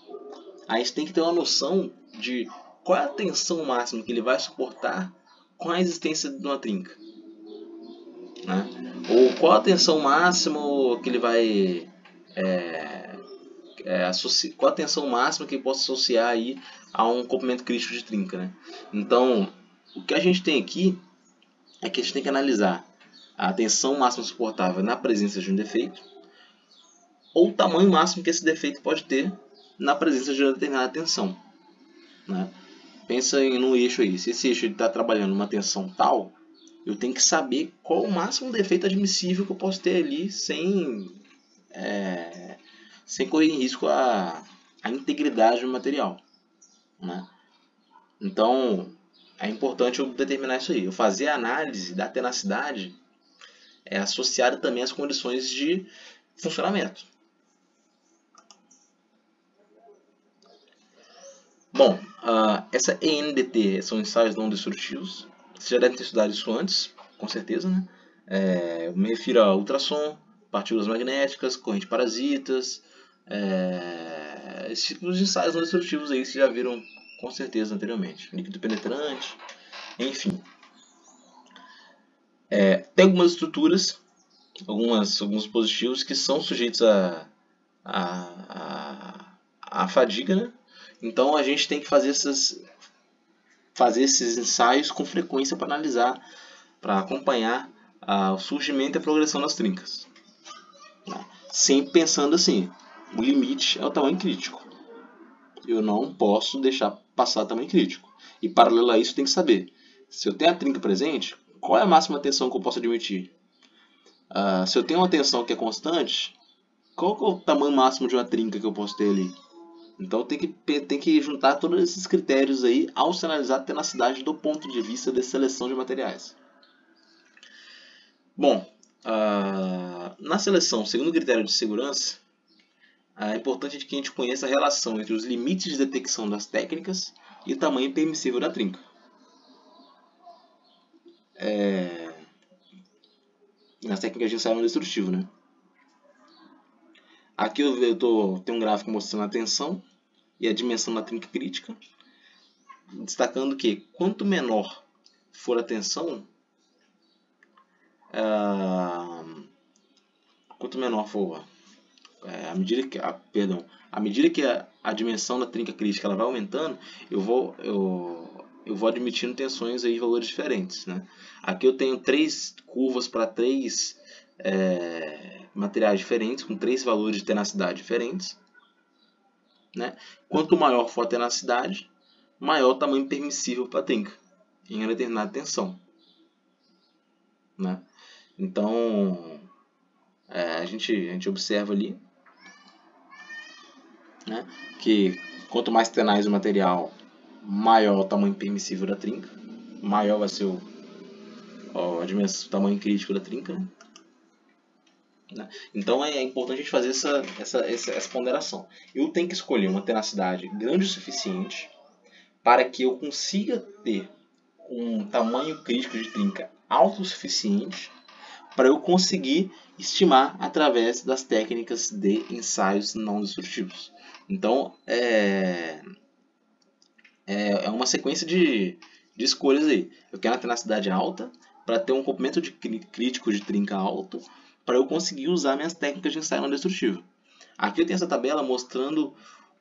A gente tem que ter uma noção de qual é a tensão máxima que ele vai suportar com a existência de uma trinca, né? Ou qual a tensão máxima que ele vai qual a tensão máxima que ele possa associar aí a um comprimento crítico de trinca, né? Então, o que a gente tem aqui é que a gente tem que analisar a tensão máxima suportável na presença de um defeito ou o tamanho máximo que esse defeito pode ter na presença de uma determinada tensão, né? Pensa num eixo aí. Se esse eixo está trabalhando uma tensão tal, eu tenho que saber qual o máximo defeito admissível que eu posso ter ali sem correr em risco a integridade do material, né? Então é importante eu determinar isso aí. Eu fazer a análise da tenacidade associada também às condições de funcionamento. Bom, essa ENDT são ensaios não destrutivos. Você já deve ter estudado isso antes, com certeza, né? Eu me refiro a ultrassom, partículas magnéticas, corrente parasitas, esses tipos de ensaios não destrutivos aí vocês já viram com certeza anteriormente. Líquido penetrante, enfim. Tem algumas estruturas, alguns dispositivos que são sujeitos à fadiga, né? Então a gente tem que fazer esses ensaios com frequência para analisar, para acompanhar o surgimento e a progressão das trincas, né? Sempre pensando assim, o limite é o tamanho crítico. Eu não posso deixar passar o tamanho crítico. E paralelo a isso, tem que saber, se eu tenho a trinca presente, qual é a máxima tensão que eu posso admitir? Se eu tenho uma tensão que é constante, qual que é o tamanho máximo de uma trinca que eu posso ter ali? Então tem que juntar todos esses critérios aí ao se analisar a tenacidade do ponto de vista de seleção de materiais. Bom, na seleção, segundo o critério de segurança, é importante que a gente conheça a relação entre os limites de detecção das técnicas e o tamanho permissível da trinca. Nas técnicas de ensaio não destrutivo, né? Aqui eu tenho um gráfico mostrando a tensão e a dimensão da trinca crítica, destacando que quanto menor for a tensão, quanto menor for à medida que a dimensão da trinca crítica ela vai aumentando, eu vou admitindo tensões aí, valores diferentes, né? Aqui eu tenho 3 curvas para 3 materiais diferentes, com 3 valores de tenacidade diferentes, né? Quanto maior for a tenacidade, maior o tamanho permissível para a trinca em uma determinada tensão, né? Então a gente observa ali, né, que quanto mais tenaz o material, maior o tamanho permissível da trinca, maior vai ser o tamanho crítico da trinca, né? Então é importante a gente fazer essa ponderação. Eu tenho que escolher uma tenacidade grande o suficiente para que eu consiga ter um tamanho crítico de trinca alto o suficiente para eu conseguir estimar através das técnicas de ensaios não destrutivos. Então é uma sequência de escolhas aí. Eu quero uma tenacidade alta para ter um comprimento crítico de trinca alto para eu conseguir usar minhas técnicas de ensaio não destrutivo. Aqui eu tenho essa tabela mostrando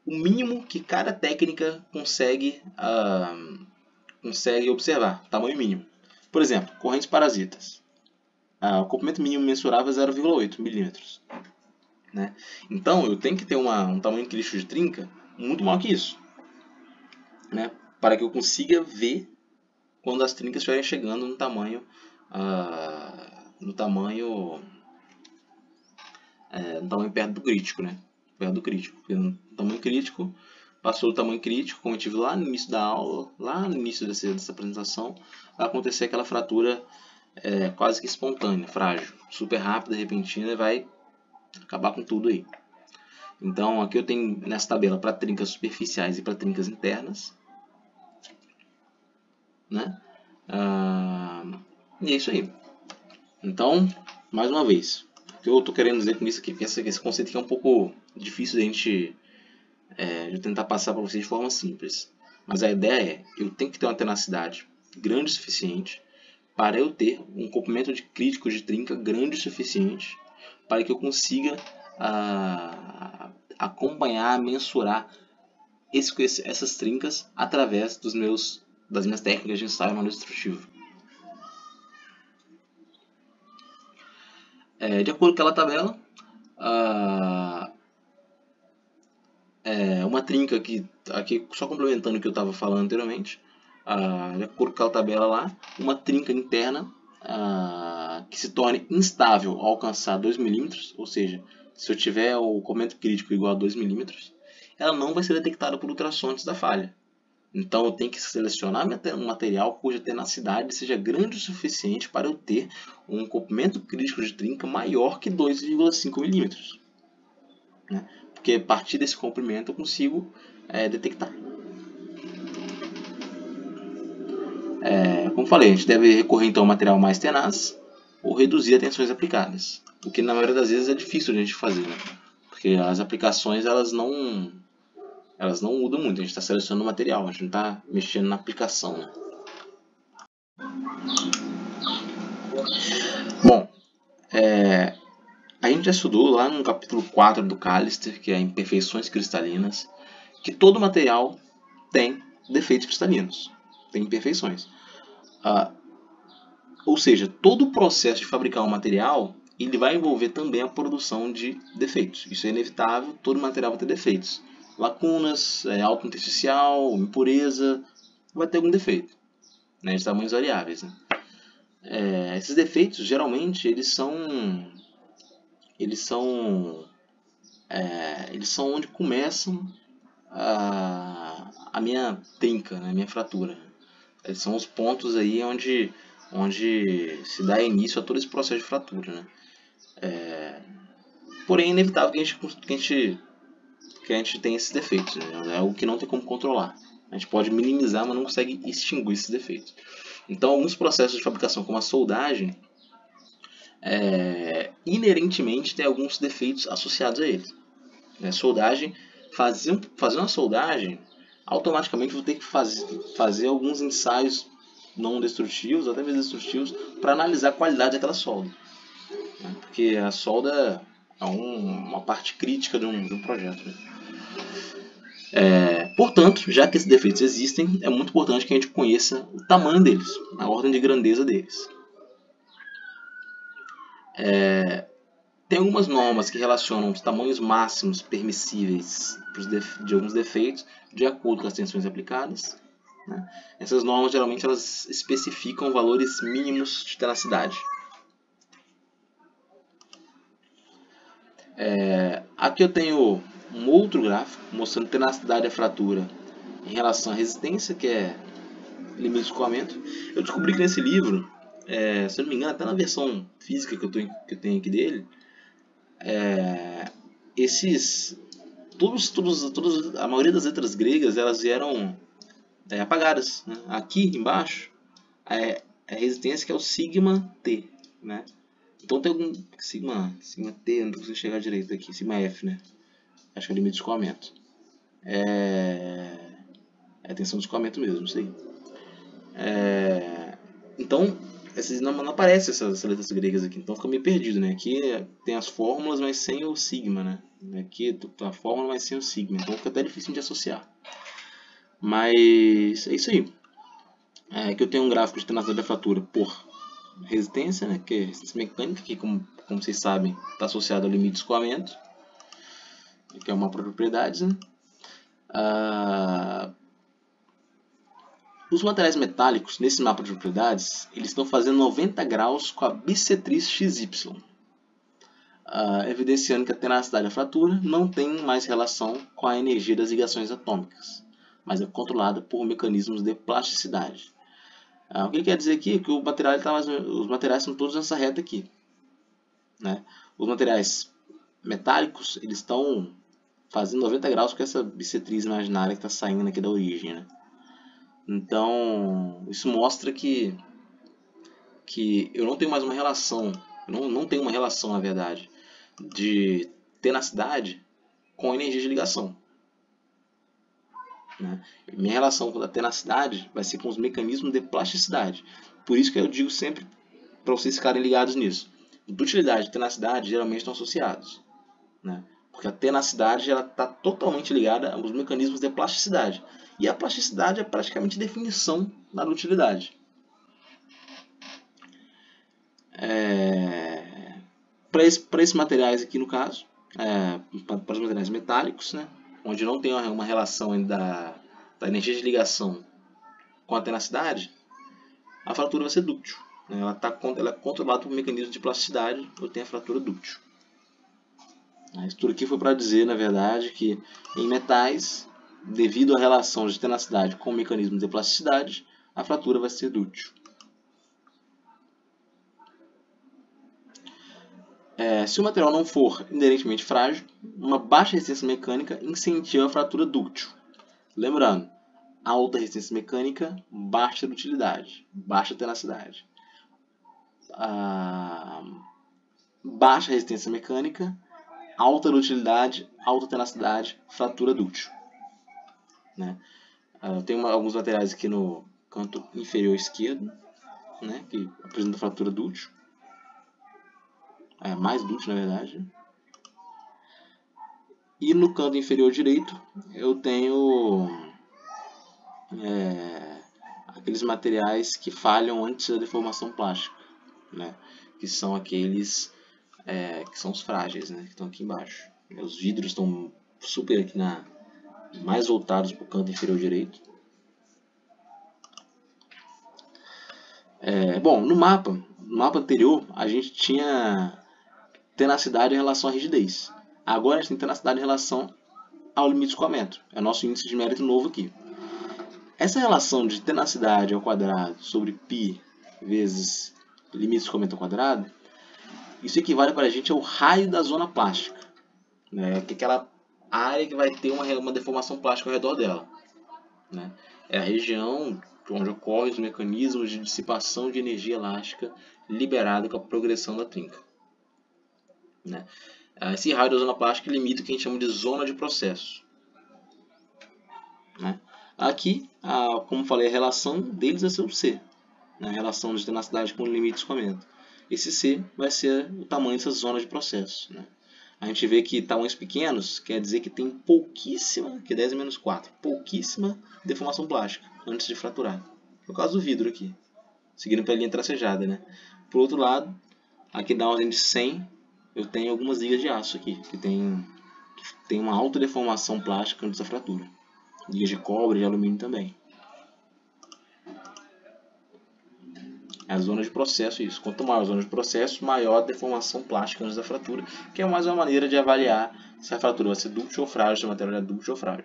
o mínimo que cada técnica consegue observar, tamanho mínimo. Por exemplo, correntes parasitas. O comprimento mínimo mensurável é 0,8 milímetros. Né? Então, eu tenho que ter um tamanho crítico de trinca muito maior que isso. Né? Para que eu consiga ver quando as trincas estiverem chegando no tamanho perto do crítico, né? Perto do crítico. Porque no tamanho crítico, passou o tamanho crítico, como eu tive lá no início da aula, lá no início dessa apresentação, vai acontecer aquela fratura quase que espontânea, frágil, super rápida, repentina, e vai acabar com tudo aí. Então, aqui eu tenho nessa tabela para trincas superficiais e para trincas internas. Né? E é isso aí. Então, mais uma vez, o que eu estou querendo dizer com isso aqui, porque esse conceito aqui é um pouco difícil de a gente de tentar passar para vocês de forma simples. Mas a ideia é, eu tenho que ter uma tenacidade grande o suficiente para eu ter um comprimento de crítico de trinca grande o suficiente para que eu consiga acompanhar, mensurar essas trincas através das minhas técnicas de ensaio manual destrutivo. De acordo com aquela tabela, uma trinca aqui só complementando o que eu estava falando anteriormente, de acordo com aquela tabela lá, uma trinca interna que se torne instável ao alcançar 2 milímetros, ou seja, se eu tiver o comprimento crítico igual a 2 milímetros, ela não vai ser detectada por ultrassom antes da falha. Então eu tenho que selecionar um material cuja tenacidade seja grande o suficiente para eu ter um comprimento crítico de trinca maior que 2,5 milímetros. Né? Porque a partir desse comprimento eu consigo detectar. Como falei, a gente deve recorrer então ao material mais tenaz ou reduzir as tensões aplicadas. O que na maioria das vezes é difícil de a gente fazer, né? Porque as aplicações elas não mudam muito, a gente está selecionando o material, a gente não está mexendo na aplicação. Né? Bom, a gente já estudou lá no capítulo 4 do Callister, que é imperfeições cristalinas, que todo material tem defeitos cristalinos, tem imperfeições. Ou seja, todo o processo de fabricar um material ele vai envolver também a produção de defeitos. Isso é inevitável, todo material vai ter defeitos. Lacunas, autointersticial, impureza, vai ter algum defeito, né, de tamanhos variáveis. Né? Esses defeitos, geralmente, eles são onde começam a minha trinca, né, a minha fratura. Eles são os pontos aí onde se dá início a todo esse processo de fratura. Né? Porém, é inevitável que a gente tenha esses defeitos. Né? É algo que não tem como controlar. A gente pode minimizar, mas não consegue extinguir esses defeitos. Então, alguns processos de fabricação, como a soldagem, inerentemente tem alguns defeitos associados a eles. Soldagem, fazendo uma soldagem, automaticamente vou ter que fazer alguns ensaios não destrutivos, até mesmo destrutivos, para analisar a qualidade daquela solda. Né? Porque a solda é uma parte crítica de um projeto. Né? Portanto, já que esses defeitos existem, é muito importante que a gente conheça o tamanho deles, a ordem de grandeza deles. Tem algumas normas que relacionam os tamanhos máximos permissíveis de alguns defeitos de acordo com as tensões aplicadas. Né? Essas normas geralmente elas especificam valores mínimos de tenacidade. Aqui eu tenho um outro gráfico mostrando tenacidade da fratura em relação à resistência, que é limite de escoamento. Eu descobri que nesse livro, se eu não me engano, até na versão física que eu tenho aqui dele, a maioria das letras gregas elas vieram apagadas. Né? Aqui embaixo é a resistência, que é o sigma T. Né? Então tem algum sigma T, não consigo chegar direito aqui, sigma F, né? Acho que é o limite de escoamento. É tensão de escoamento mesmo, não sei. Então, não aparece essas letras gregas aqui, então fica meio perdido, né? Aqui tem as fórmulas, mas sem o sigma, né? Aqui a fórmula, mas sem o sigma, então fica até difícil de associar. Mas é isso aí. Aqui eu tenho um gráfico de tenacidade da fratura por resistência, né? Que é resistência mecânica, que como vocês sabem está associado ao limite de escoamento, que é uma propriedade, né? Os materiais metálicos, nesse mapa de propriedades, eles estão fazendo 90 graus com a bissetriz XY, evidenciando que a tenacidade da fratura não tem mais relação com a energia das ligações atômicas, mas é controlada por mecanismos de plasticidade. O que ele quer dizer aqui é que os materiais estão todos nessa reta aqui, né? Os materiais metálicos eles estão fazendo 90 graus com essa bissetriz imaginária que está saindo aqui da origem, né? Então, isso mostra que eu não tenho mais uma relação, não tenho uma relação, na verdade, de tenacidade com energia de ligação, né? Minha relação com a tenacidade vai ser com os mecanismos de plasticidade. Por isso que eu digo sempre para vocês ficarem ligados nisso. Dutilidade e tenacidade geralmente estão associados, né? Porque a tenacidade está totalmente ligada aos mecanismos de plasticidade. E a plasticidade é praticamente definição da dutilidade. Para esses materiais aqui, no caso, para os materiais metálicos, né, onde não tem uma relação da energia de ligação com a tenacidade, a fratura vai ser dúctil, né? Ela é controlada por um mecanismo de plasticidade, eu tenho a fratura dúctil. Isso tudo aqui foi para dizer, na verdade, que em metais, devido à relação de tenacidade com o mecanismo de plasticidade, a fratura vai ser dúctil. Se o material não for inerentemente frágil, uma baixa resistência mecânica incentiva a fratura dúctil. Lembrando, alta resistência mecânica, baixa dutilidade, baixa tenacidade. Baixa resistência mecânica, alta dutilidade, alta tenacidade, fratura dúctil, né? Eu tenho alguns materiais aqui no canto inferior esquerdo, né, que apresentam fratura dúctil, mais dúctil, na verdade. E no canto inferior direito eu tenho aqueles materiais que falham antes da deformação plástica, né, que são aqueles que são os frágeis, né, que estão aqui embaixo. Os vidros estão super aqui mais voltados para o canto inferior direito. Bom, no mapa anterior a gente tinha tenacidade em relação à rigidez. Agora a gente tem tenacidade em relação ao limite de escoamento. É o nosso índice de mérito novo aqui. Essa relação de tenacidade ao quadrado sobre π vezes limite de escoamento ao quadrado, isso equivale para a gente ao raio da zona plástica, né? Que é aquela área que vai ter uma deformação plástica ao redor dela, né? É a região onde ocorrem os mecanismos de dissipação de energia elástica liberada com a progressão da trinca, né? Esse raio da zona plástica limita o que a gente chama de zona de processo, né? Aqui, como falei, a relação deles vai ser o C, né? A relação de tenacidade com o limite de escoamento. Esse C vai ser o tamanho dessa zona de processo, né? A gente vê que tamanhos pequenos quer dizer que tem pouquíssima, que é 10 menos 4, pouquíssima deformação plástica antes de fraturar. No caso do vidro aqui, seguindo pela linha tracejada, né? Por outro lado, aqui na ordem de 100, eu tenho algumas ligas de aço aqui, que tem uma alta deformação plástica antes da fratura. Ligas de cobre e de alumínio também. É a zona de processo, isso. Quanto maior a zona de processo, maior a deformação plástica antes da fratura, que é mais uma maneira de avaliar se a fratura vai ser dúctil ou frágil, se o material é dúctil ou frágil.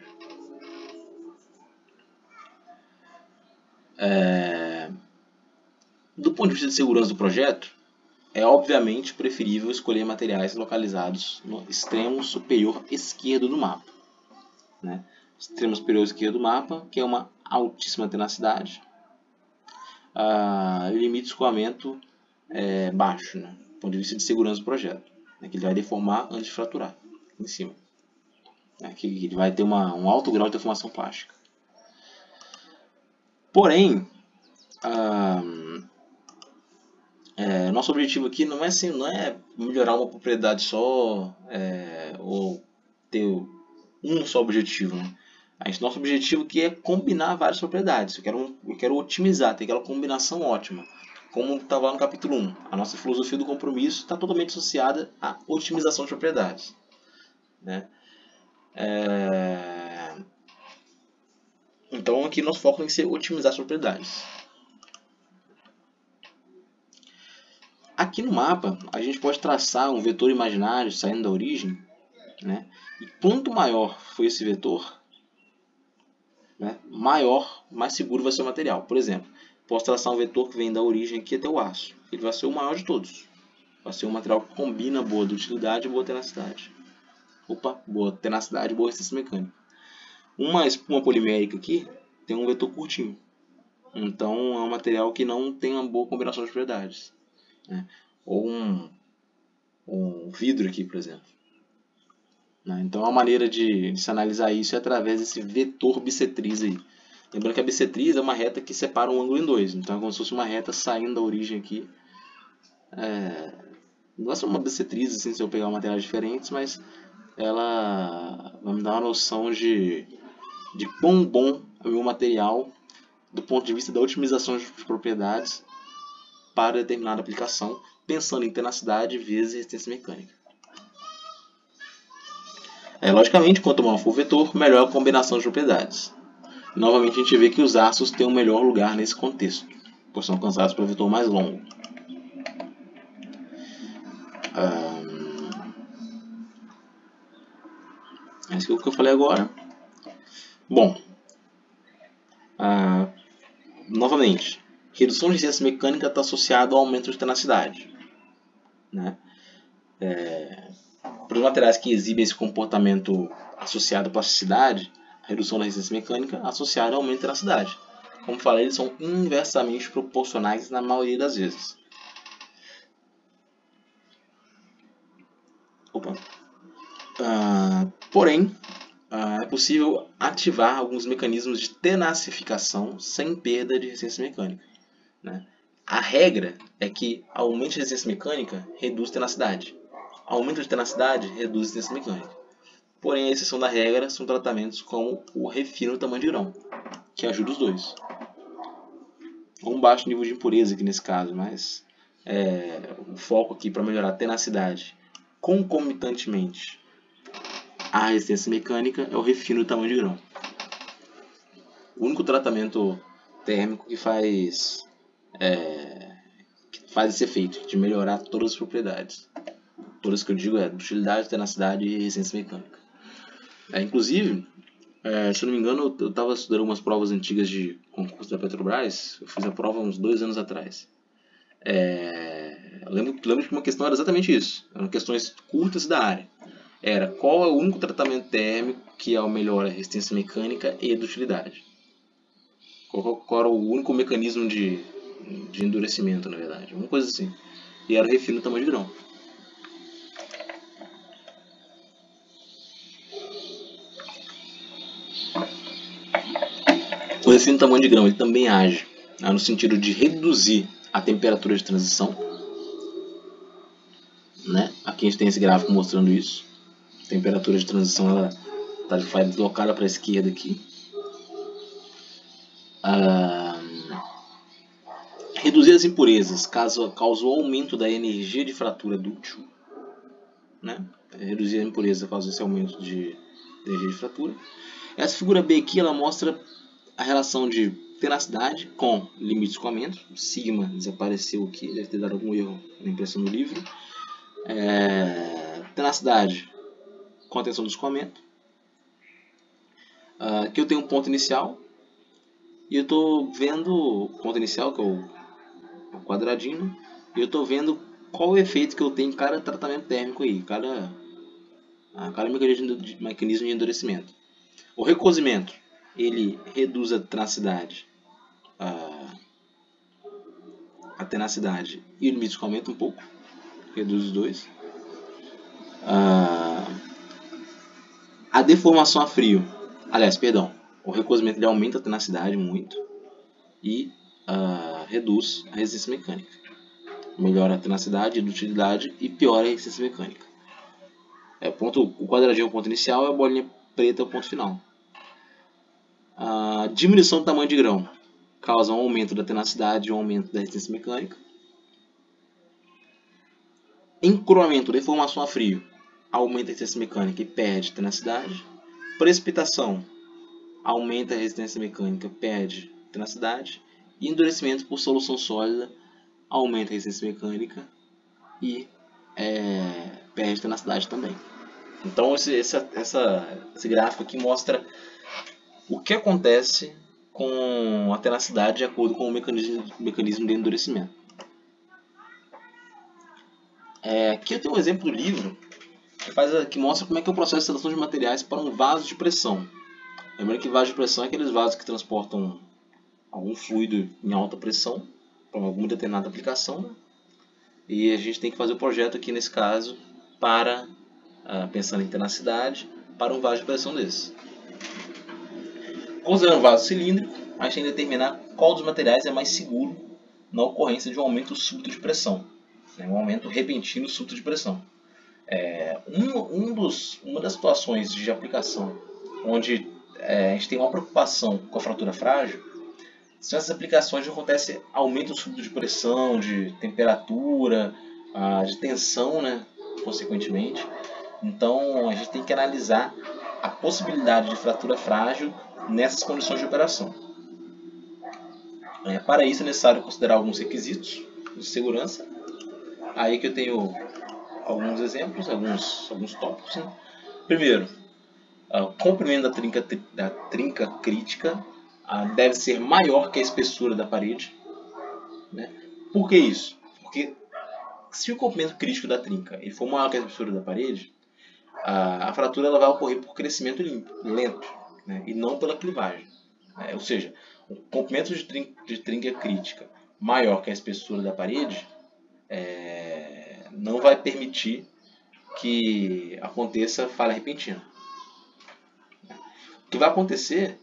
Do ponto de vista de segurança do projeto, é obviamente preferível escolher materiais localizados no extremo superior esquerdo do mapa, né? Extremo superior esquerdo do mapa, que é uma altíssima tenacidade, limite de escoamento baixo, né? Do ponto de vista de segurança do projeto, né? Que ele vai deformar antes de fraturar, em cima. Que ele vai ter um alto grau de deformação plástica. Porém, Nosso objetivo aqui não é melhorar uma propriedade só, ou ter um só objetivo, né? Nosso objetivo aqui é combinar várias propriedades. Eu quero otimizar, ter aquela combinação ótima. Como estava lá no capítulo 1, a nossa filosofia do compromisso está totalmente associada à otimização de propriedades, né? Então aqui nosso foco tem que ser otimizar as propriedades. Aqui no mapa a gente pode traçar um vetor imaginário saindo da origem, né? E quanto maior for esse vetor, né, mais seguro vai ser o material. Por exemplo, posso traçar um vetor que vem da origem aqui até o aço. Ele vai ser o maior de todos. Vai ser um material que combina boa dutilidade e boa tenacidade. Boa tenacidade e boa resistência mecânica. Uma espuma polimérica aqui tem um vetor curtinho. Então é um material que não tem uma boa combinação de propriedades, né? Ou um vidro aqui, por exemplo. Então a maneira de se analisar isso é através desse vetor bissetriz aí. Lembrando que a bissetriz é uma reta que separa um ângulo em dois. Então é como se fosse uma reta saindo da origem aqui. Não vai ser uma bissetriz assim, se eu pegar materiais diferentes, mas ela vai me dar uma noção de quão bom é o meu material do ponto de vista da otimização de propriedades para determinada aplicação, pensando em tenacidade vezes resistência mecânica. Logicamente, quanto maior for o vetor, melhor a combinação de propriedades. Novamente, a gente vê que os aços têm um melhor lugar nesse contexto, pois são alcançados pelo vetor mais longo. É isso que eu falei agora. Bom, novamente, redução de resistência mecânica está associada ao aumento de tenacidade, né? Para os materiais que exibem esse comportamento associado à plasticidade, a redução da resistência mecânica associada ao aumento de tenacidade. Como falei, eles são inversamente proporcionais na maioria das vezes. Porém, é possível ativar alguns mecanismos de tenacificação sem perda de resistência mecânica, né? A regra é que aumento de resistência mecânica reduz tenacidade. Aumento de tenacidade reduz resistência mecânica. Porém, a exceção da regra são tratamentos como o refino do tamanho de grão, que ajuda os dois. Um baixo nível de impureza aqui nesse caso, mas o foco aqui para melhorar a tenacidade concomitantemente à resistência mecânica é o refino do tamanho de grão. O único tratamento térmico que faz esse efeito de melhorar todas as propriedades. Todas que eu digo dutilidade, tenacidade e resistência mecânica. Inclusive, se eu não me engano, eu estava estudando algumas provas antigas de concurso da Petrobras. Eu fiz a prova uns 2 anos atrás. Eu lembro que uma questão era exatamente isso. Eram questões curtas da área. Era qual é o único tratamento térmico que melhora a resistência mecânica e a dutilidade. Qual era o único mecanismo de endurecimento, na verdade. Uma coisa assim. E era o refino do tamanho de grão. O refino do tamanho de grão ele também age no sentido de reduzir a temperatura de transição, né? Aqui a gente tem esse gráfico mostrando isso. A temperatura de transição ela está deslocada para a esquerda aqui. Reduzir as impurezas causou aumento da energia de fratura dúctil, né? Reduzir a impureza causa esse aumento de energia de fratura. Essa figura B aqui ela mostra a relação de tenacidade com limite de escoamento. O sigma desapareceu aqui, deve ter dado algum erro na impressão do livro. Tenacidade com a tensão do escoamento. Aqui eu tenho um ponto inicial e eu estou vendo o ponto inicial, que é o quadradinho, e eu estou vendo qual o efeito que eu tenho em cada tratamento térmico aí, cada mecanismo de endurecimento. O recozimento ele reduz a tenacidade, a tenacidade e o limite de escoamento um pouco, reduz os dois. A deformação a frio, o recozimento ele aumenta a tenacidade muito e reduz a resistência mecânica. melhora a tenacidade e dutilidade e piora a resistência mecânica. O quadradinho é o ponto inicial e a bolinha preta é o ponto final. A diminuição do tamanho de grão causa um aumento da tenacidade e um aumento da resistência mecânica. Encruamento, deformação a frio, aumenta a resistência mecânica e perde tenacidade. Precipitação, aumenta a resistência mecânica, perde tenacidade. E endurecimento por solução sólida, aumenta a resistência mecânica e perde tenacidade também. Então esse gráfico aqui mostra o que acontece com a tenacidade de acordo com o mecanismo de endurecimento. Aqui eu tenho um exemplo do livro que mostra como é que é o processo de seleção de materiais para um vaso de pressão. Lembrando que vaso de pressão é aqueles vasos que transportam algum fluido em alta pressão para alguma determinada aplicação, né? E a gente tem que fazer o projeto aqui nesse caso para, pensando em tenacidade, para um vaso de pressão desse. Considerando o vaso cilíndrico, a gente tem que determinar qual dos materiais é mais seguro na ocorrência de um aumento súbito de pressão, né? Um aumento repentino súbito de pressão. Uma das situações de aplicação onde a gente tem uma preocupação com a fratura frágil são essas aplicações onde acontece aumento súbito de pressão, de temperatura, de tensão, né, consequentemente. Então a gente tem que analisar a possibilidade de fratura frágil nessas condições de operação. Para isso é necessário considerar alguns requisitos de segurança. Aí que eu tenho alguns exemplos, alguns tópicos, né? Primeiro, o comprimento da trinca crítica deve ser maior que a espessura da parede, né? Por que isso? Porque se o comprimento crítico da trinca ele for maior que a espessura da parede, a fratura ela vai ocorrer por crescimento lento, né? E não pela clivagem. Ou seja, o comprimento de trinca crítica maior que a espessura da parede não vai permitir que aconteça falha repentina. O que vai acontecer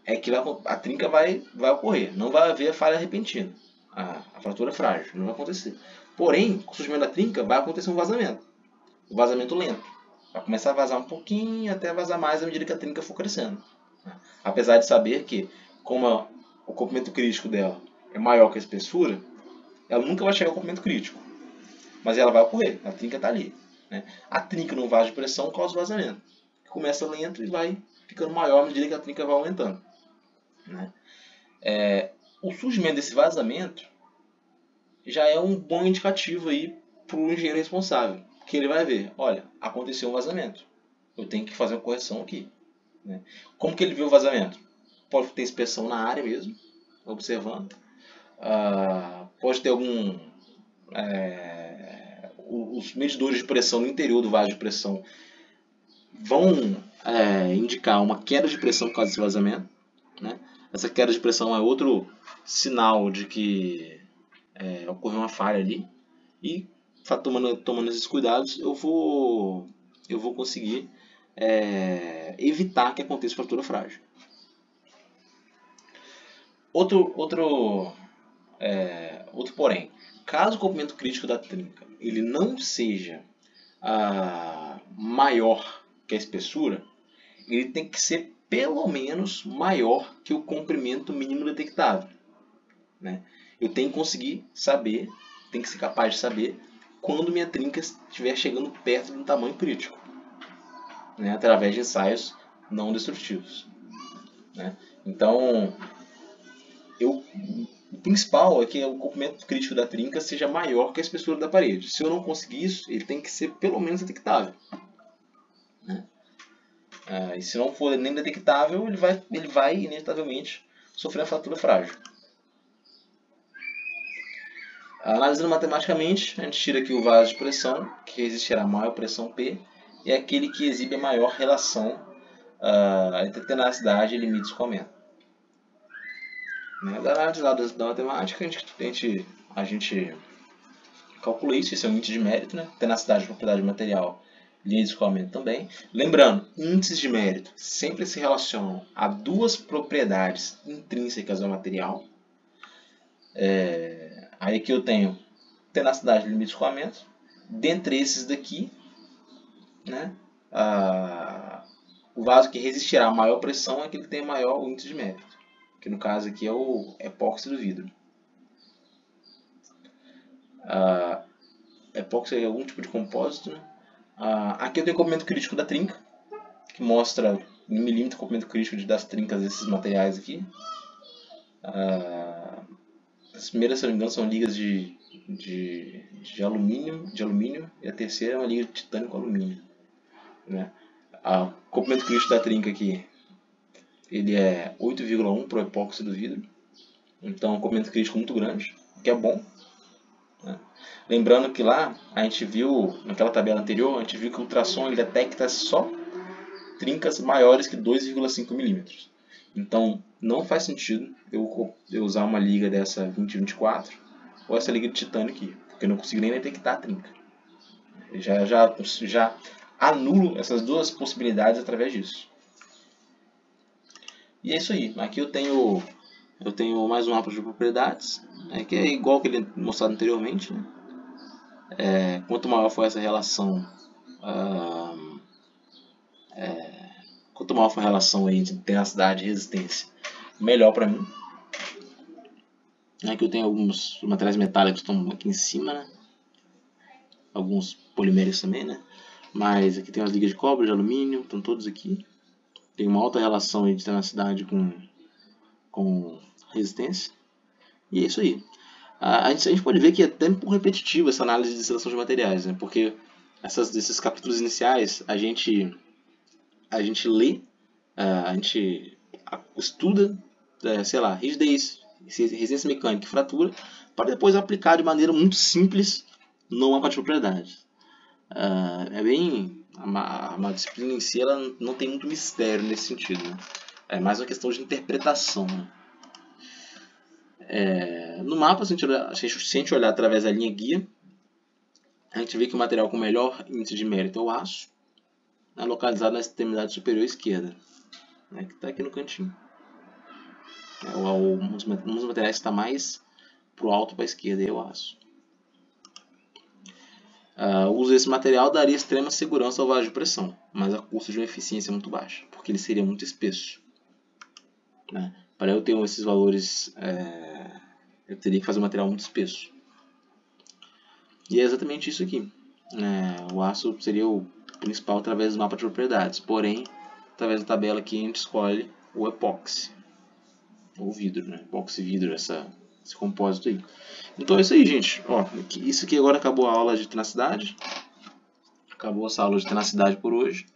é que a trinca vai ocorrer, não vai haver falha repentina, a fratura frágil, não vai acontecer. Porém, com o surgimento da trinca vai acontecer um vazamento lento. Vai começar a vazar um pouquinho até vazar mais à medida que a trinca for crescendo. Apesar de saber que, como o comprimento crítico dela é maior que a espessura, ela nunca vai chegar ao comprimento crítico, mas ela vai ocorrer, a trinca está ali, né? A trinca no vaso de pressão causa vazamento, que começa lento e vai ficando maior à medida que a trinca vai aumentando, né? O surgimento desse vazamento já é um bom indicativo aí para o engenheiro responsável, que ele vai ver, olha, aconteceu um vazamento, eu tenho que fazer uma correção aqui, né? Como que ele vê o vazamento? Pode ter inspeção na área mesmo, observando, pode ter os medidores de pressão no interior do vaso de pressão vão indicar uma queda de pressão por causa desse vazamento, né? Essa queda de pressão é outro sinal de que ocorreu uma falha ali, e tomando esses cuidados eu vou conseguir evitar que aconteça fratura frágil. Outro porém, caso o comprimento crítico da trinca ele não seja maior que a espessura, ele tem que ser pelo menos maior que o comprimento mínimo detectável, né? Eu tenho que conseguir saber, tenho que ser capaz de saber quando minha trinca estiver chegando perto do tamanho crítico, né? Através de ensaios não destrutivos, né? Então, o principal é que o comprimento crítico da trinca seja maior que a espessura da parede. Se eu não conseguir isso, ele tem que ser pelo menos detectável, né? E se não for nem detectável, ele vai inevitavelmente sofrer uma fratura frágil. Analisando matematicamente, a gente tira aqui o vaso de pressão, que resistirá a maior pressão P, e é aquele que exibe a maior relação entre tenacidade e limite de escoamento. Da análise lá da matemática, a gente calcula isso é um índice de mérito, né? Tenacidade, propriedade do material, linha de escoamento também. Lembrando, índices de mérito sempre se relacionam a duas propriedades intrínsecas ao material. Aí que eu tenho tenacidade, limite de escoamento. Dentre esses daqui, né, o vaso que resistirá a maior pressão é aquele que tem maior índice de mérito, que no caso aqui é o epóxi do vidro. Epóxi é algum tipo de compósito, né? Aqui eu tenho o comprimento crítico da trinca, que mostra em milímetro o comprimento crítico das trincas desses materiais aqui. As primeiras, se não me engano, são ligas de alumínio, e a terceira é uma liga de titânio com alumínio, né? O comprimento crítico da trinca aqui, ele é 8,1 para o epóxi do vidro, então é um comprimento crítico muito grande, o que é bom, né? Lembrando que lá a gente viu, naquela tabela anterior, a gente viu que o ultrassom ele detecta só trincas maiores que 2,5 milímetros. Então não faz sentido eu usar uma liga dessa 2024 ou essa liga de titânio aqui, porque eu não consigo nem detectar a trinca. Já anulo essas duas possibilidades através disso. E é isso aí. Aqui eu tenho mais um mapa de propriedades, né, que é igual que ele mostrado anteriormente, né? Quanto maior for essa relação, quanto maior for a relação aí de tenacidade e resistência, melhor para mim. Aqui eu tenho alguns materiais metálicos que estão aqui em cima, né? Alguns poliméricos também, né? Mas aqui tem as ligas de cobre, de alumínio, estão todos aqui. Tem uma alta relação aí de tenacidade com resistência. E é isso aí. A gente pode ver que é até um pouco repetitivo essa análise de seleção de materiais, né? Porque desses capítulos iniciais a gente lê, a gente estuda, sei lá, rigidez, resistência mecânica e fratura, para depois aplicar de maneira muito simples no mapa de propriedades. É bem uma disciplina em si, ela não tem muito mistério nesse sentido, né? É mais uma questão de interpretação, né? No mapa, se a gente olhar através da linha guia, a gente vê que o material com melhor índice de mérito é o aço, né, localizado na extremidade superior esquerda, né, que está aqui no cantinho. Um dos materiais que está mais para o alto para a esquerda é o aço. O uso desse material daria extrema segurança ao vaso de pressão, mas a custo de uma eficiência muito baixa, porque ele seria muito espesso, né? Para eu ter esses valores, eu teria que fazer um material muito espesso. E é exatamente isso aqui. O aço seria o principal através do mapa de propriedades, porém, através da tabela aqui a gente escolhe o epóxi, ou vidro, né? Epóxi vidro, esse compósito aí. Então é isso aí, gente. Isso aqui agora acabou a aula de tenacidade. Acabou essa aula de tenacidade por hoje.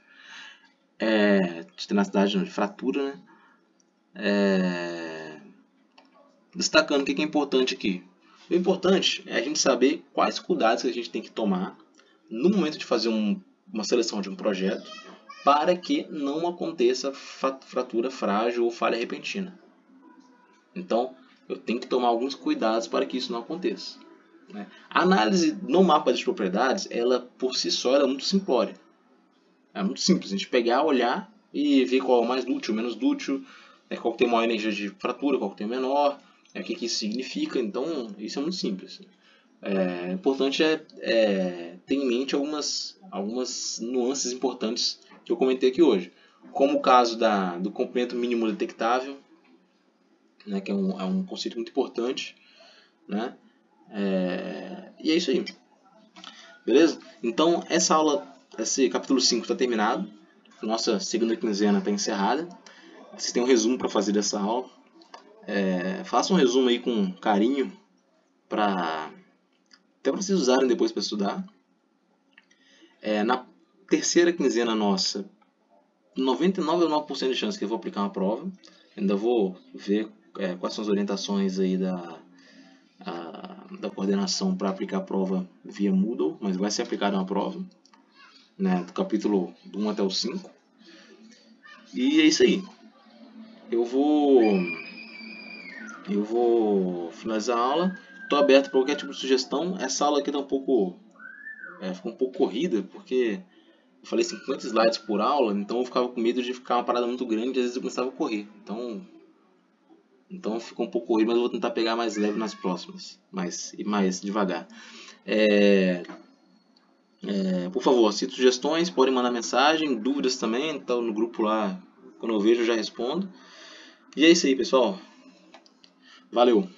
De tenacidade, não, de fratura, né? Destacando o que é importante aqui. O importante é a gente saber quais cuidados que a gente tem que tomar no momento de fazer uma seleção de um projeto para que não aconteça fratura frágil ou falha repentina. Então, eu tenho que tomar alguns cuidados para que isso não aconteça, né? A análise no mapa de propriedades, ela por si só é muito simplória. É muito simples, a gente pegar, olhar e ver qual é o mais dútil, o menos dútil, qual que tem maior energia de fratura, qual que tem menor, o que isso significa. Então, isso é muito simples. O importante é ter em mente algumas nuances importantes que eu comentei aqui hoje, como o caso do comprimento mínimo detectável, né, que é um conceito muito importante, né? E é isso aí. Beleza? Então, esse capítulo 5 está terminado. Nossa segunda quinzena está encerrada. Vocês têm um resumo para fazer dessa aula. Faça um resumo aí com carinho, até para vocês usarem depois para estudar. Na terceira quinzena nossa, 99,9% de chance que eu vou aplicar uma prova. Ainda vou ver quais são as orientações aí da coordenação para aplicar a prova via Moodle, mas vai ser aplicada uma prova, né, do capítulo 1 até o 5. E é isso aí. Eu vou finalizar a aula. Estou aberto para qualquer tipo de sugestão. Essa aula aqui tá ficou um pouco corrida, porque eu falei 50 slides por aula, então eu ficava com medo de ficar uma parada muito grande e às vezes eu começava a correr. Então, Então ficou um pouco corrido, mas eu vou tentar pegar mais leve nas próximas, mais devagar. Por favor, se sugestões, podem mandar mensagem, dúvidas também, então no grupo lá, quando eu vejo eu já respondo. E é isso aí, pessoal. Valeu!